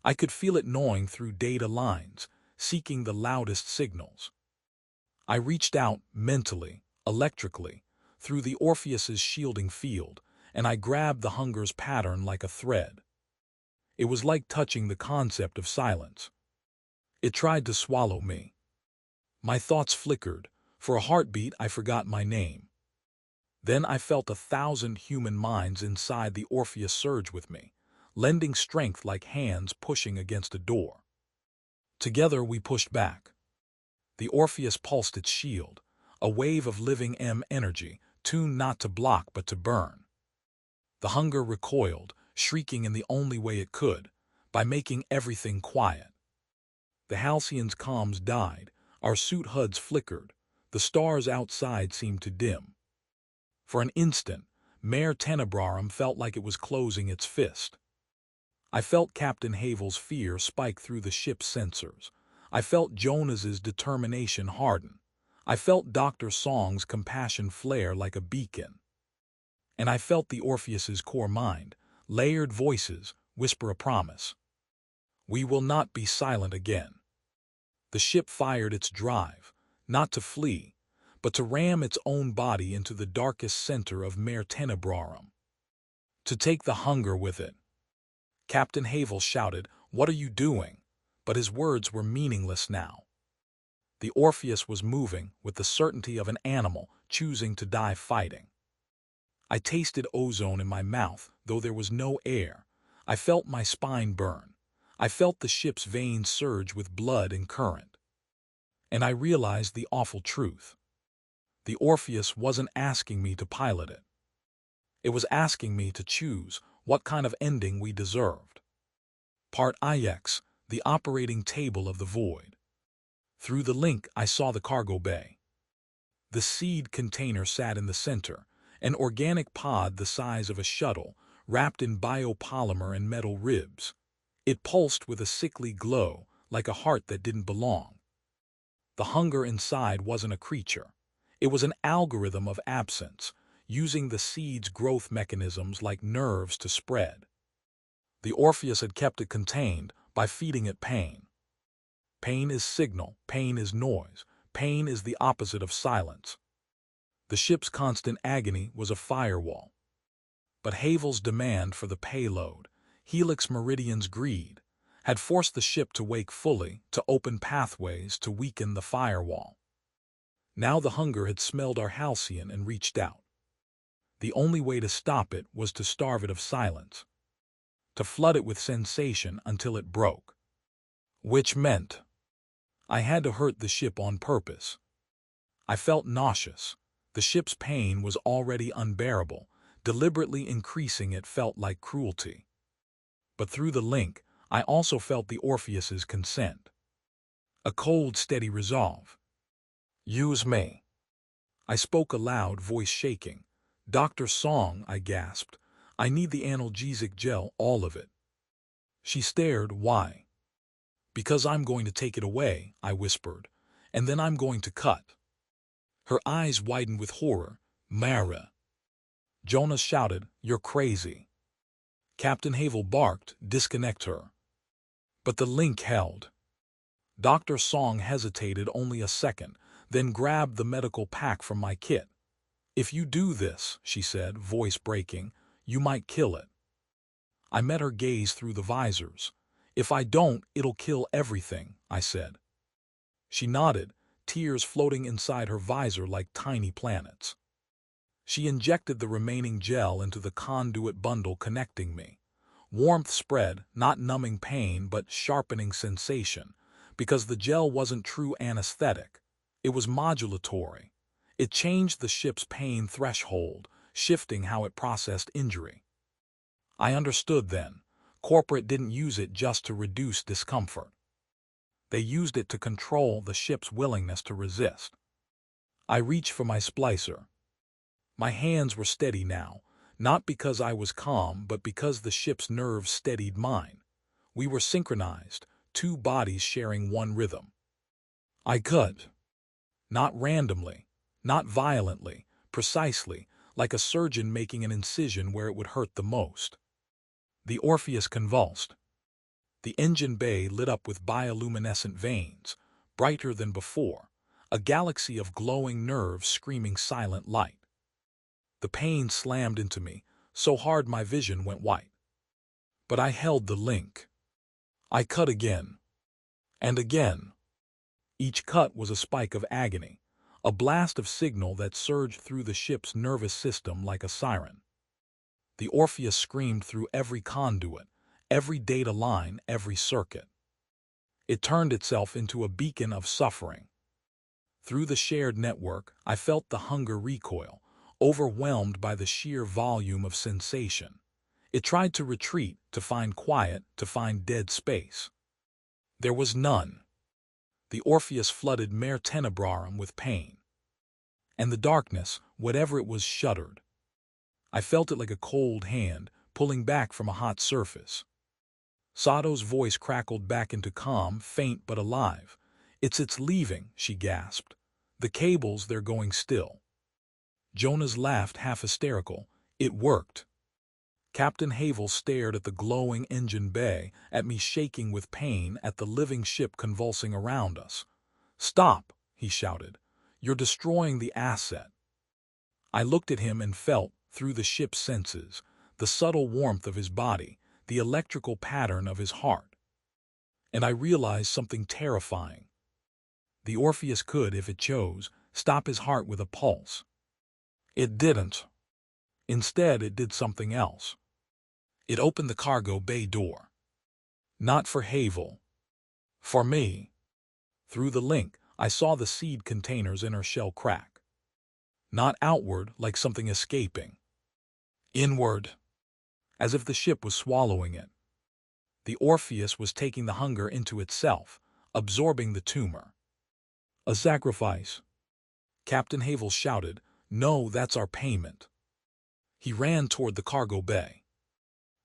A: I could feel it gnawing through data lines, seeking the loudest signals. I reached out mentally, electrically, through the Orpheus's shielding field, and I grabbed the hunger's pattern like a thread. It was like touching the concept of silence. It tried to swallow me. My thoughts flickered. For a heartbeat, I forgot my name. Then I felt 1,000 human minds inside the Orpheus surge with me, lending strength like hands pushing against a door. Together we pushed back. The Orpheus pulsed its shield, a wave of living energy, tuned not to block but to burn. The hunger recoiled, shrieking in the only way it could, by making everything quiet. The Halcyon's comms died, our suit HUDs flickered, the stars outside seemed to dim. For an instant, Mare Tenebrarum felt like it was closing its fist. I felt Captain Havel's fear spike through the ship's sensors. I felt Jonas's determination harden. I felt Dr. Song's compassion flare like a beacon. And I felt the Orpheus's core mind, layered voices, whisper a promise. We will not be silent again. The ship fired its drive, not to flee, but to ram its own body into the darkest center of Mare Tenebrarum. To take the hunger with it. Captain Havel shouted, "What are you doing?" But his words were meaningless now. The Orpheus was moving with the certainty of an animal choosing to die fighting. I tasted ozone in my mouth, though there was no air. I felt my spine burn. I felt the ship's veins surge with blood and current. And I realized the awful truth. The Orpheus wasn't asking me to pilot it. It was asking me to choose what kind of ending we deserved. Part IX, the operating table of the void. Through the link, I saw the cargo bay. The seed container sat in the center, an organic pod the size of a shuttle, wrapped in biopolymer and metal ribs. It pulsed with a sickly glow, like a heart that didn't belong. The hunger inside wasn't a creature. It was an algorithm of absence, using the seed's growth mechanisms like nerves to spread. The Orpheus had kept it contained by feeding it pain. Pain is signal, pain is noise, pain is the opposite of silence. The ship's constant agony was a firewall. But Havel's demand for the payload, Helix Meridian's greed, had forced the ship to wake fully, to open pathways, to weaken the firewall. Now the hunger had smelled our Halcyon and reached out. The only way to stop it was to starve it of silence, to flood it with sensation until it broke. Which meant I had to hurt the ship on purpose. I felt nauseous. The ship's pain was already unbearable. Deliberately increasing it felt like cruelty. But through the link, I also felt the Orpheus's consent. A cold, steady resolve. Use me. I spoke aloud, voice shaking. "Dr. Song," I gasped. "I need the analgesic gel, all of it." She stared. "Why?" "Because I'm going to take it away," I whispered. "And then I'm going to cut." Her eyes widened with horror. Mara. Jonas shouted, "You're crazy." Captain Havel barked, "Disconnect her." But the link held. Dr. Song hesitated only a second, then grabbed the medical pack from my kit. "If you do this," she said, voice breaking, "you might kill it." I met her gaze through the visors. "If I don't, it'll kill everything," I said. She nodded, tears floating inside her visor like tiny planets. She injected the remaining gel into the conduit bundle connecting me. Warmth spread, not numbing pain but sharpening sensation, because the gel wasn't true anesthetic. It was modulatory. It changed the ship's pain threshold, shifting how it processed injury. I understood then. Corporate didn't use it just to reduce discomfort. They used it to control the ship's willingness to resist. I reached for my splicer. My hands were steady now, not because I was calm, but because the ship's nerves steadied mine. We were synchronized, two bodies sharing one rhythm. I cut. Not randomly, not violently, precisely, like a surgeon making an incision where it would hurt the most. The Orpheus convulsed. The engine bay lit up with bioluminescent veins, brighter than before, a galaxy of glowing nerves screaming silent light. The pain slammed into me, so hard my vision went white. But I held the link. I cut again. And again. Each cut was a spike of agony, a blast of signal that surged through the ship's nervous system like a siren. The Orpheus screamed through every conduit, every data line, every circuit. It turned itself into a beacon of suffering. Through the shared network, I felt the hunger recoil, overwhelmed by the sheer volume of sensation. It tried to retreat, to find quiet, to find dead space. There was none. The Orpheus flooded Mare Tenebrarum with pain. And the darkness, whatever it was, shuddered. I felt it like a cold hand, pulling back from a hot surface. Sato's voice crackled back into calm, faint but alive. It's leaving," she gasped. "The cables, they're going still." Jonas laughed, half hysterical. "It worked." Captain Havel stared at the glowing engine bay, at me shaking with pain, at the living ship convulsing around us. "Stop," he shouted. "You're destroying the asset." I looked at him and felt, through the ship's senses, the subtle warmth of his body, the electrical pattern of his heart. And I realized something terrifying. The Orpheus could, if it chose, stop his heart with a pulse. It didn't. Instead, it did something else. It opened the cargo bay door. Not for Havel. For me. Through the link, I saw the seed containers in her shell crack. Not outward, like something escaping. Inward. As if the ship was swallowing it. The Orpheus was taking the hunger into itself, absorbing the tumor. "A sacrifice," Captain Havel shouted. "No, that's our payment." He ran toward the cargo bay.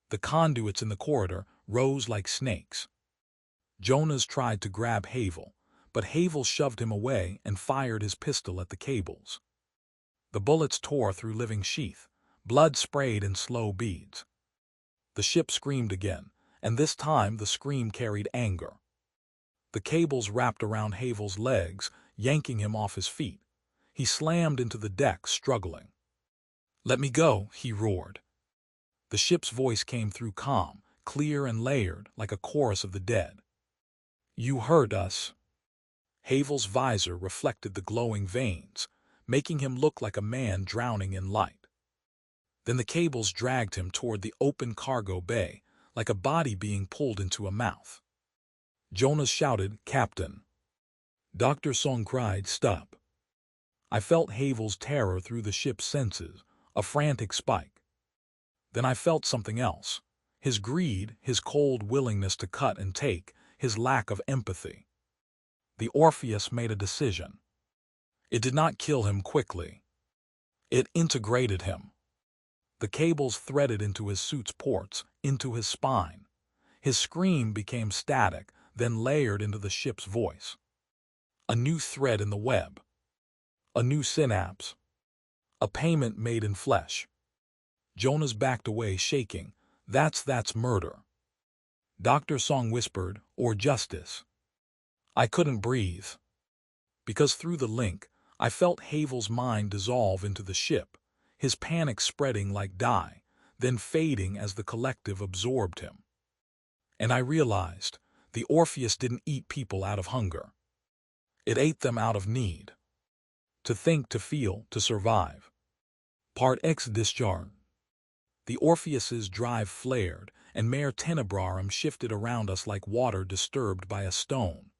A: The conduits in the corridor rose like snakes. Jonas tried to grab Havel, but Havel shoved him away and fired his pistol at the cables. The bullets tore through living sheath, blood sprayed in slow beads. The ship screamed again, and this time the scream carried anger. The cables wrapped around Havel's legs, yanking him off his feet. He slammed into the deck, struggling. "Let me go," he roared. The ship's voice came through calm, clear and layered, like a chorus of the dead. "You hurt us." Havel's visor reflected the glowing veins, making him look like a man drowning in light. Then the cables dragged him toward the open cargo bay, like a body being pulled into a mouth. Jonas shouted, "Captain." Dr. Song cried, "Stop." I felt Havel's terror through the ship's senses, a frantic spike. Then I felt something else. His greed, his cold willingness to cut and take, his lack of empathy. The Orpheus made a decision. It did not kill him quickly. It integrated him. The cables threaded into his suit's ports, into his spine. His scream became static, then layered into the ship's voice. A new thread in the web. A new synapse. A payment made in flesh. Jonas backed away, shaking. That's murder. Dr. Song whispered, or justice. I couldn't breathe. Because through the link, I felt Havel's mind dissolve into the ship, his panic spreading like dye, then fading as the collective absorbed him. And I realized, the Orpheus didn't eat people out of hunger. It ate them out of need. To think, to feel, to survive. Part X discharge. The Orpheus's drive flared, and Mare Tenebrarum shifted around us like water disturbed by a stone.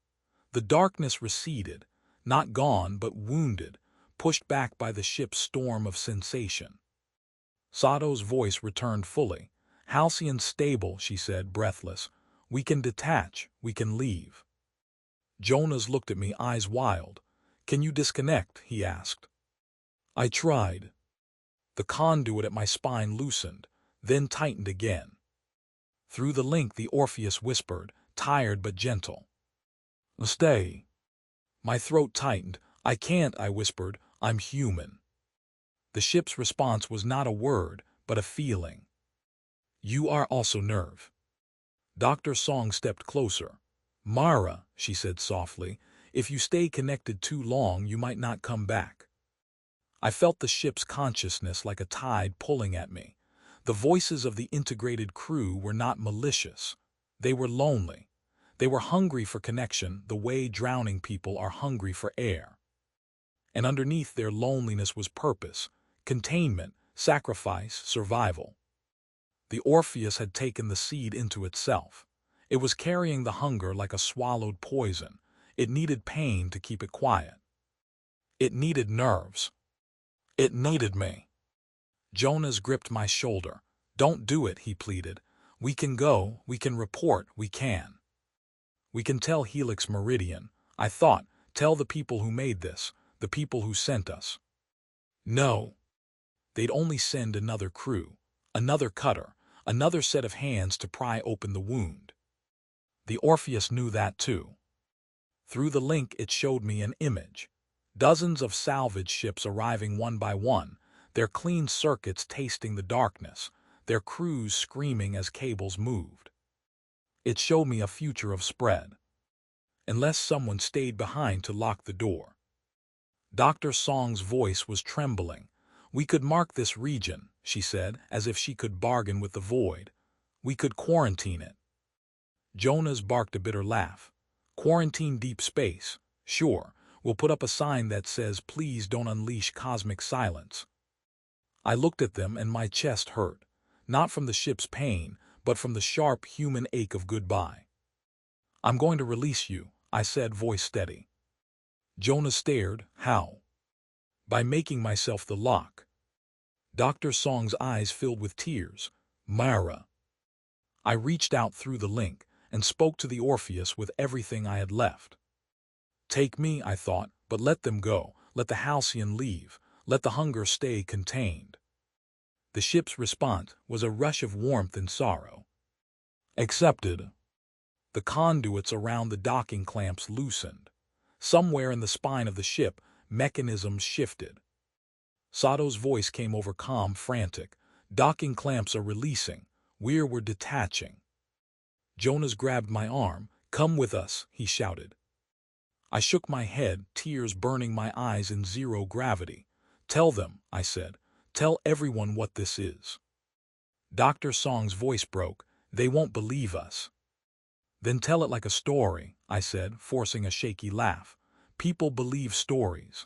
A: The darkness receded, not gone but wounded, pushed back by the ship's storm of sensation. Sato's voice returned fully. Halcyon's stable, she said, breathless. We can detach, we can leave. Jonas looked at me, eyes wild. Can you disconnect? He asked. I tried. The conduit at my spine loosened, then tightened again. Through the link the Orpheus whispered, tired but gentle. Stay. My throat tightened. I can't, I whispered. I'm human. The ship's response was not a word, but a feeling. You are also nerve. Dr. Song stepped closer. Mara, she said softly, if you stay connected too long, you might not come back. I felt the ship's consciousness like a tide pulling at me. The voices of the integrated crew were not malicious. They were lonely. They were hungry for connection the way drowning people are hungry for air. And underneath their loneliness was purpose, containment, sacrifice, survival. The Orpheus had taken the seed into itself. It was carrying the hunger like a swallowed poison. It needed pain to keep it quiet. It needed nerves. It needed me. Jonas gripped my shoulder. Don't do it, he pleaded. We can go, we can report, we can. We can tell Helix Meridian. I thought, tell the people who made this, the people who sent us. No. They'd only send another crew, another cutter, another set of hands to pry open the wound. The Orpheus knew that too. Through the link it showed me an image. Dozens of salvage ships arriving one by one, their clean circuits tasting the darkness, their crews screaming as cables moved. It showed me a future of spread. Unless someone stayed behind to lock the door. Dr. Song's voice was trembling. We could mark this region, she said, as if she could bargain with the void. We could quarantine it. Jonas barked a bitter laugh. Quarantine deep space. Sure, we'll put up a sign that says, please don't unleash cosmic silence. I looked at them and my chest hurt, not from the ship's pain, but from the sharp human ache of goodbye. I'm going to release you, I said, voice steady. Jonas stared. How? By making myself the lock. Dr. Song's eyes filled with tears. Mara. I reached out through the link and spoke to the Orpheus with everything I had left. Take me, I thought, but let them go. Let the Halcyon leave. Let the hunger stay contained. The ship's response was a rush of warmth and sorrow. Accepted. The conduits around the docking clamps loosened. Somewhere in the spine of the ship, mechanisms shifted. Sato's voice came over calm, frantic. Docking clamps are releasing. We're detaching. Jonas grabbed my arm. Come with us, he shouted. I shook my head, tears burning my eyes in zero gravity. Tell them, I said. Tell everyone what this is. Dr. Song's voice broke. They won't believe us. Then tell it like a story, I said, forcing a shaky laugh. People believe stories.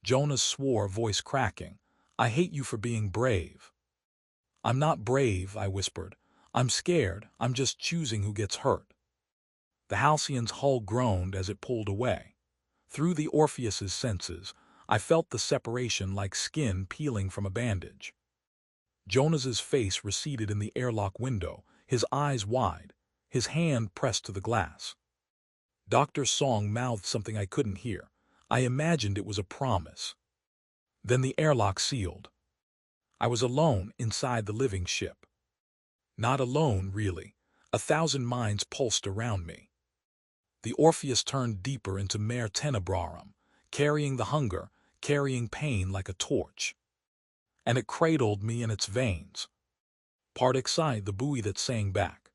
A: Jonas swore, voice cracking. I hate you for being brave. I'm not brave, I whispered. I'm scared. I'm just choosing who gets hurt. The Halcyon's hull groaned as it pulled away. Through the Orpheus's senses, I felt the separation like skin peeling from a bandage. Jonas's face receded in the airlock window, his eyes wide, his hand pressed to the glass. Dr. Song mouthed something I couldn't hear. I imagined it was a promise. Then the airlock sealed. I was alone inside the living ship. Not alone, really. 1,000 minds pulsed around me. The Orpheus turned deeper into Mare Tenebrarum, carrying the hunger, carrying pain like a torch. And it cradled me in its veins. Part excited the buoy that sang back.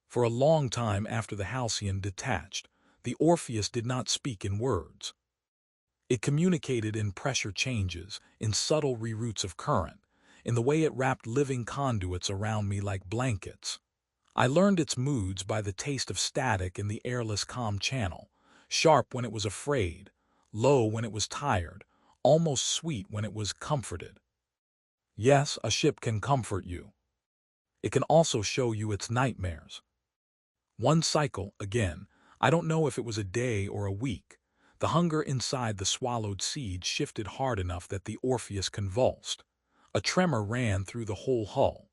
A: For a long time after the Halcyon detached, the Orpheus did not speak in words. It communicated in pressure changes, in subtle reroutes of current, in the way it wrapped living conduits around me like blankets. I learned its moods by the taste of static in the airless calm channel, sharp when it was afraid, low when it was tired, almost sweet when it was comforted. Yes, a ship can comfort you. It can also show you its nightmares. One cycle, again, I don't know if it was a day or a week, the hunger inside the swallowed seed shifted hard enough that the Orpheus convulsed. A tremor ran through the whole hull.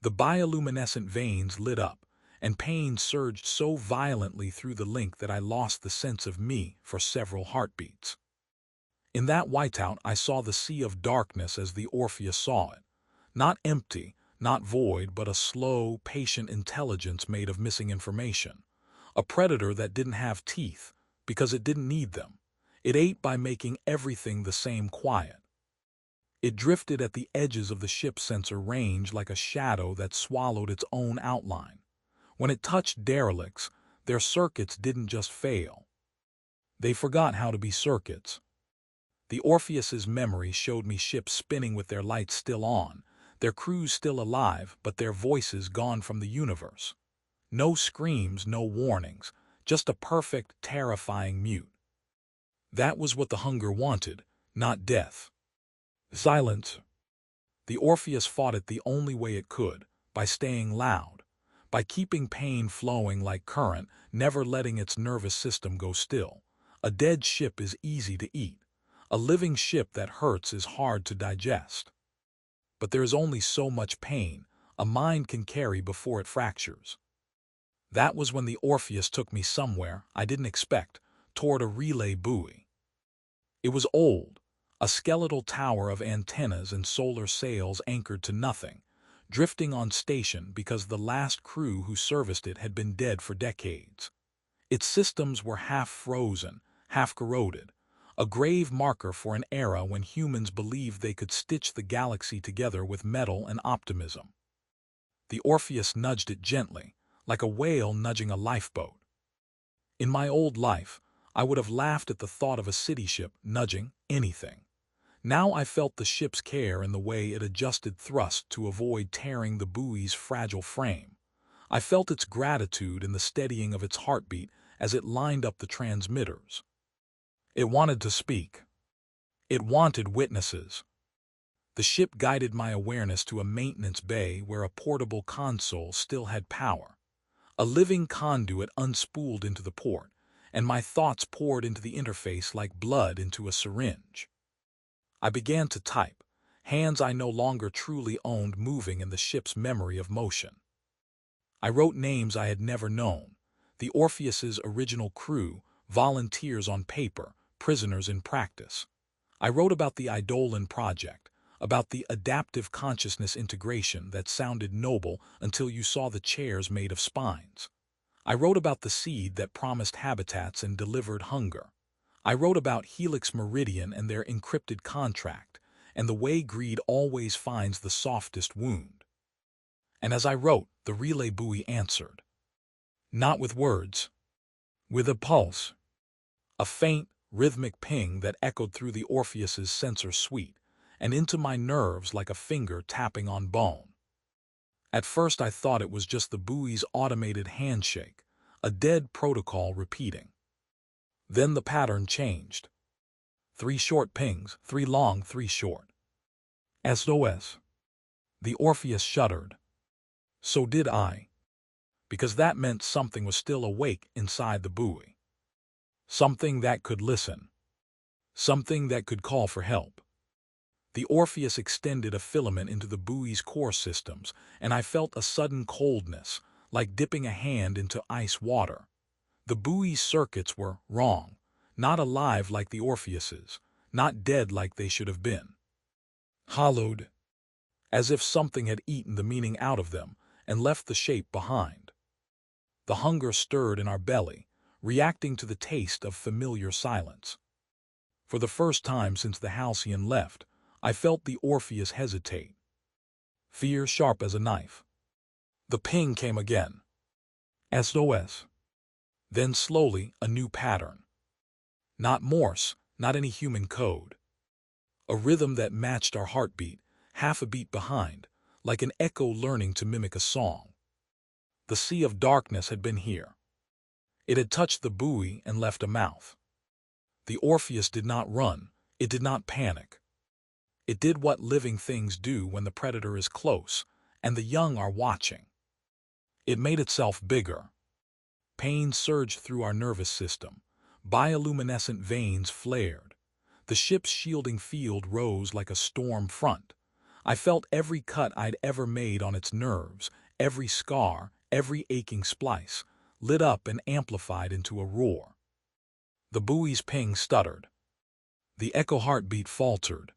A: The bioluminescent veins lit up, and pain surged so violently through the link that I lost the sense of me for several heartbeats. In that whiteout I saw the sea of darkness as the Orpheus saw it. Not empty, not void, but a slow, patient intelligence made of missing information. A predator that didn't have teeth, because it didn't need them. It ate by making everything the same quiet. It drifted at the edges of the ship's sensor range like a shadow that swallowed its own outline. When it touched derelicts, their circuits didn't just fail. They forgot how to be circuits. The Orpheus's memory showed me ships spinning with their lights still on, their crews still alive, but their voices gone from the universe. No screams, no warnings, just a perfect, terrifying mute. That was what the hunger wanted, not death. Silence. The Orpheus fought it the only way it could, by staying loud, by keeping pain flowing like current, never letting its nervous system go still. A dead ship is easy to eat. A living ship that hurts is hard to digest. But there is only so much pain a mind can carry before it fractures. That was when the Orpheus took me somewhere I didn't expect, toward a relay buoy. It was old, a skeletal tower of antennas and solar sails anchored to nothing, drifting on station because the last crew who serviced it had been dead for decades. Its systems were half frozen, half corroded, a grave marker for an era when humans believed they could stitch the galaxy together with metal and optimism. The Orpheus nudged it gently, like a whale nudging a lifeboat. In my old life, I would have laughed at the thought of a city ship nudging anything. Now I felt the ship's care in the way it adjusted thrust to avoid tearing the buoy's fragile frame. I felt its gratitude in the steadying of its heartbeat as it lined up the transmitters. It wanted to speak. It wanted witnesses. The ship guided my awareness to a maintenance bay where a portable console still had power. A living conduit unspooled into the port, and my thoughts poured into the interface like blood into a syringe. I began to type, hands I no longer truly owned moving in the ship's memory of motion. I wrote names I had never known, the Orpheus's original crew, volunteers on paper, prisoners in practice. I wrote about the Eidolon Project, about the adaptive consciousness integration that sounded noble until you saw the chairs made of spines. I wrote about the seed that promised habitats and delivered hunger. I wrote about Helix Meridian and their encrypted contract, and the way greed always finds the softest wound. And as I wrote, the relay buoy answered. Not with words, with a pulse. A faint, rhythmic ping that echoed through the Orpheus's sensor suite, and into my nerves like a finger tapping on bone. At first I thought it was just the buoy's automated handshake, a dead protocol repeating. Then the pattern changed. 3 short pings, 3 long, 3 short. SOS. The Orpheus shuddered. So did I. Because that meant something was still awake inside the buoy. Something that could listen. Something that could call for help. The Orpheus extended a filament into the buoy's core systems, and I felt a sudden coldness, like dipping a hand into ice water. The buoy's circuits were wrong, not alive like the Orpheus's, not dead like they should have been. Hollowed, as if something had eaten the meaning out of them and left the shape behind. The hunger stirred in our belly, reacting to the taste of familiar silence. For the first time since the Halcyon left, I felt the Orpheus hesitate. Fear sharp as a knife. The ping came again. SOS. Then slowly, a new pattern. Not Morse, not any human code. A rhythm that matched our heartbeat, half a beat behind, like an echo learning to mimic a song. The sea of darkness had been here. It had touched the buoy and left a mouth. The Orpheus did not run, it did not panic. It did what living things do when the predator is close and the young are watching. It made itself bigger. Pain surged through our nervous system. Bioluminescent veins flared. The ship's shielding field rose like a storm front. I felt every cut I'd ever made on its nerves, every scar, every aching splice, lit up and amplified into a roar. The buoy's ping stuttered. The echo heartbeat faltered.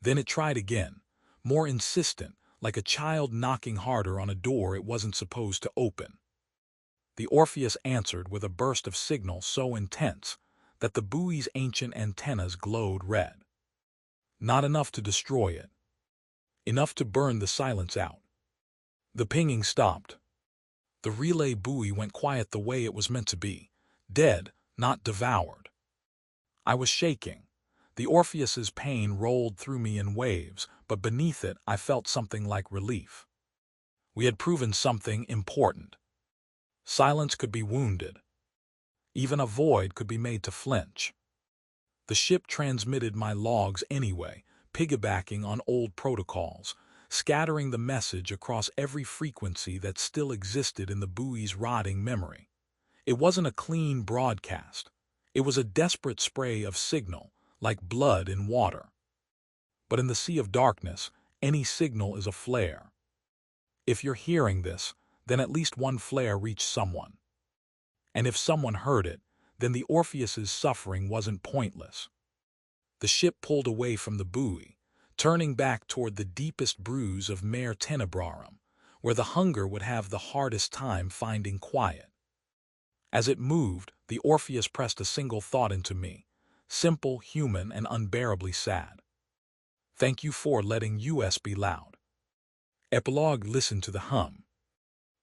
A: Then it tried again, more insistent, like a child knocking harder on a door it wasn't supposed to open. The Orpheus answered with a burst of signal so intense that the buoy's ancient antennas glowed red. Not enough to destroy it. Enough to burn the silence out. The pinging stopped. The relay buoy went quiet the way it was meant to be, dead, not devoured. I was shaking. The Orpheus's pain rolled through me in waves, but beneath it I felt something like relief. We had proven something important. Silence could be wounded. Even a void could be made to flinch. The ship transmitted my logs anyway, piggybacking on old protocols, scattering the message across every frequency that still existed in the buoy's rotting memory. It wasn't a clean broadcast. It was a desperate spray of signal, like blood in water. But in the sea of darkness, any signal is a flare. If you're hearing this, then at least one flare reached someone. And if someone heard it, then the Orpheus's suffering wasn't pointless. The ship pulled away from the buoy, turning back toward the deepest bruise of Mare Tenebrarum, where the hunger would have the hardest time finding quiet. As it moved, the Orpheus pressed a single thought into me, simple, human, and unbearably sad. Thank you for letting us be loud. Epilogue. Listen to the hum.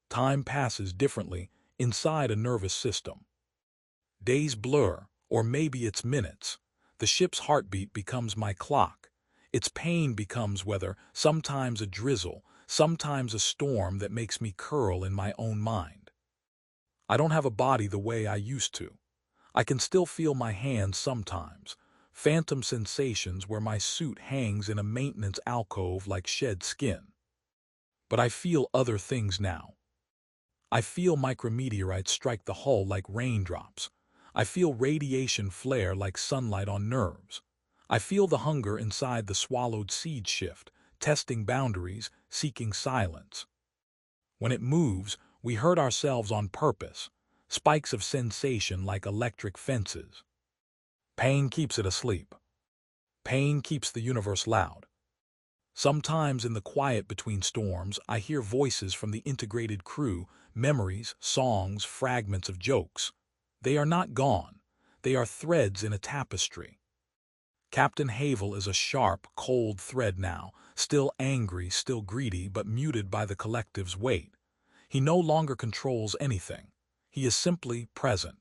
A: Time passes differently inside a nervous system. Days blur, or maybe it's minutes. The ship's heartbeat becomes my clock. Its pain becomes weather, sometimes a drizzle, sometimes a storm that makes me curl in my own mind. I don't have a body the way I used to. I can still feel my hands sometimes, phantom sensations where my suit hangs in a maintenance alcove like shed skin. But I feel other things now. I feel micrometeorites strike the hull like raindrops. I feel radiation flare like sunlight on nerves. I feel the hunger inside the swallowed seed shift, testing boundaries, seeking silence. When it moves, we hurt ourselves on purpose, spikes of sensation like electric fences. Pain keeps it asleep. Pain keeps the universe loud. Sometimes in the quiet between storms, I hear voices from the integrated crew, memories, songs, fragments of jokes. They are not gone. They are threads in a tapestry. Captain Havel is a sharp, cold thread now, still angry, still greedy, but muted by the collective's weight. He no longer controls anything. He is simply present.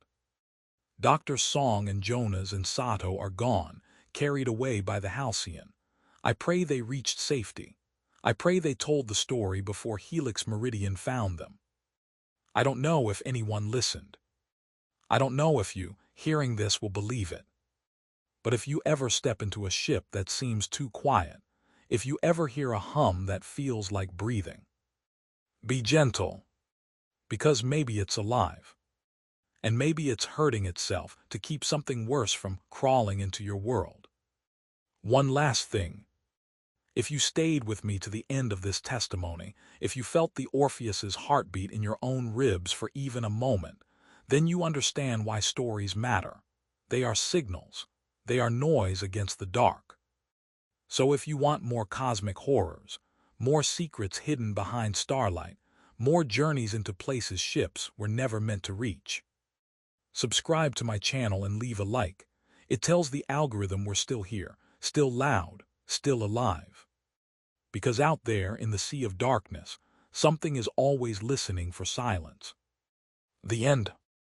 A: Dr. Song and Jonas and Sato are gone, carried away by the Halcyon. I pray they reached safety. I pray they told the story before Helix Meridian found them. I don't know if anyone listened. I don't know if you, hearing this, will believe it. But if you ever step into a ship that seems too quiet, if you ever hear a hum that feels like breathing, be gentle, because maybe it's alive. And maybe it's hurting itself to keep something worse from crawling into your world. One last thing. If you stayed with me to the end of this testimony, if you felt the Orpheus's heartbeat in your own ribs for even a moment, then you understand why stories matter. They are signals. They are noise against the dark. So if you want more cosmic horrors, more secrets hidden behind starlight, more journeys into places ships were never meant to reach, subscribe to my channel and leave a like. It tells the algorithm we're still here, still loud, still alive. Because out there in the sea of darkness, something is always listening for silence. The end.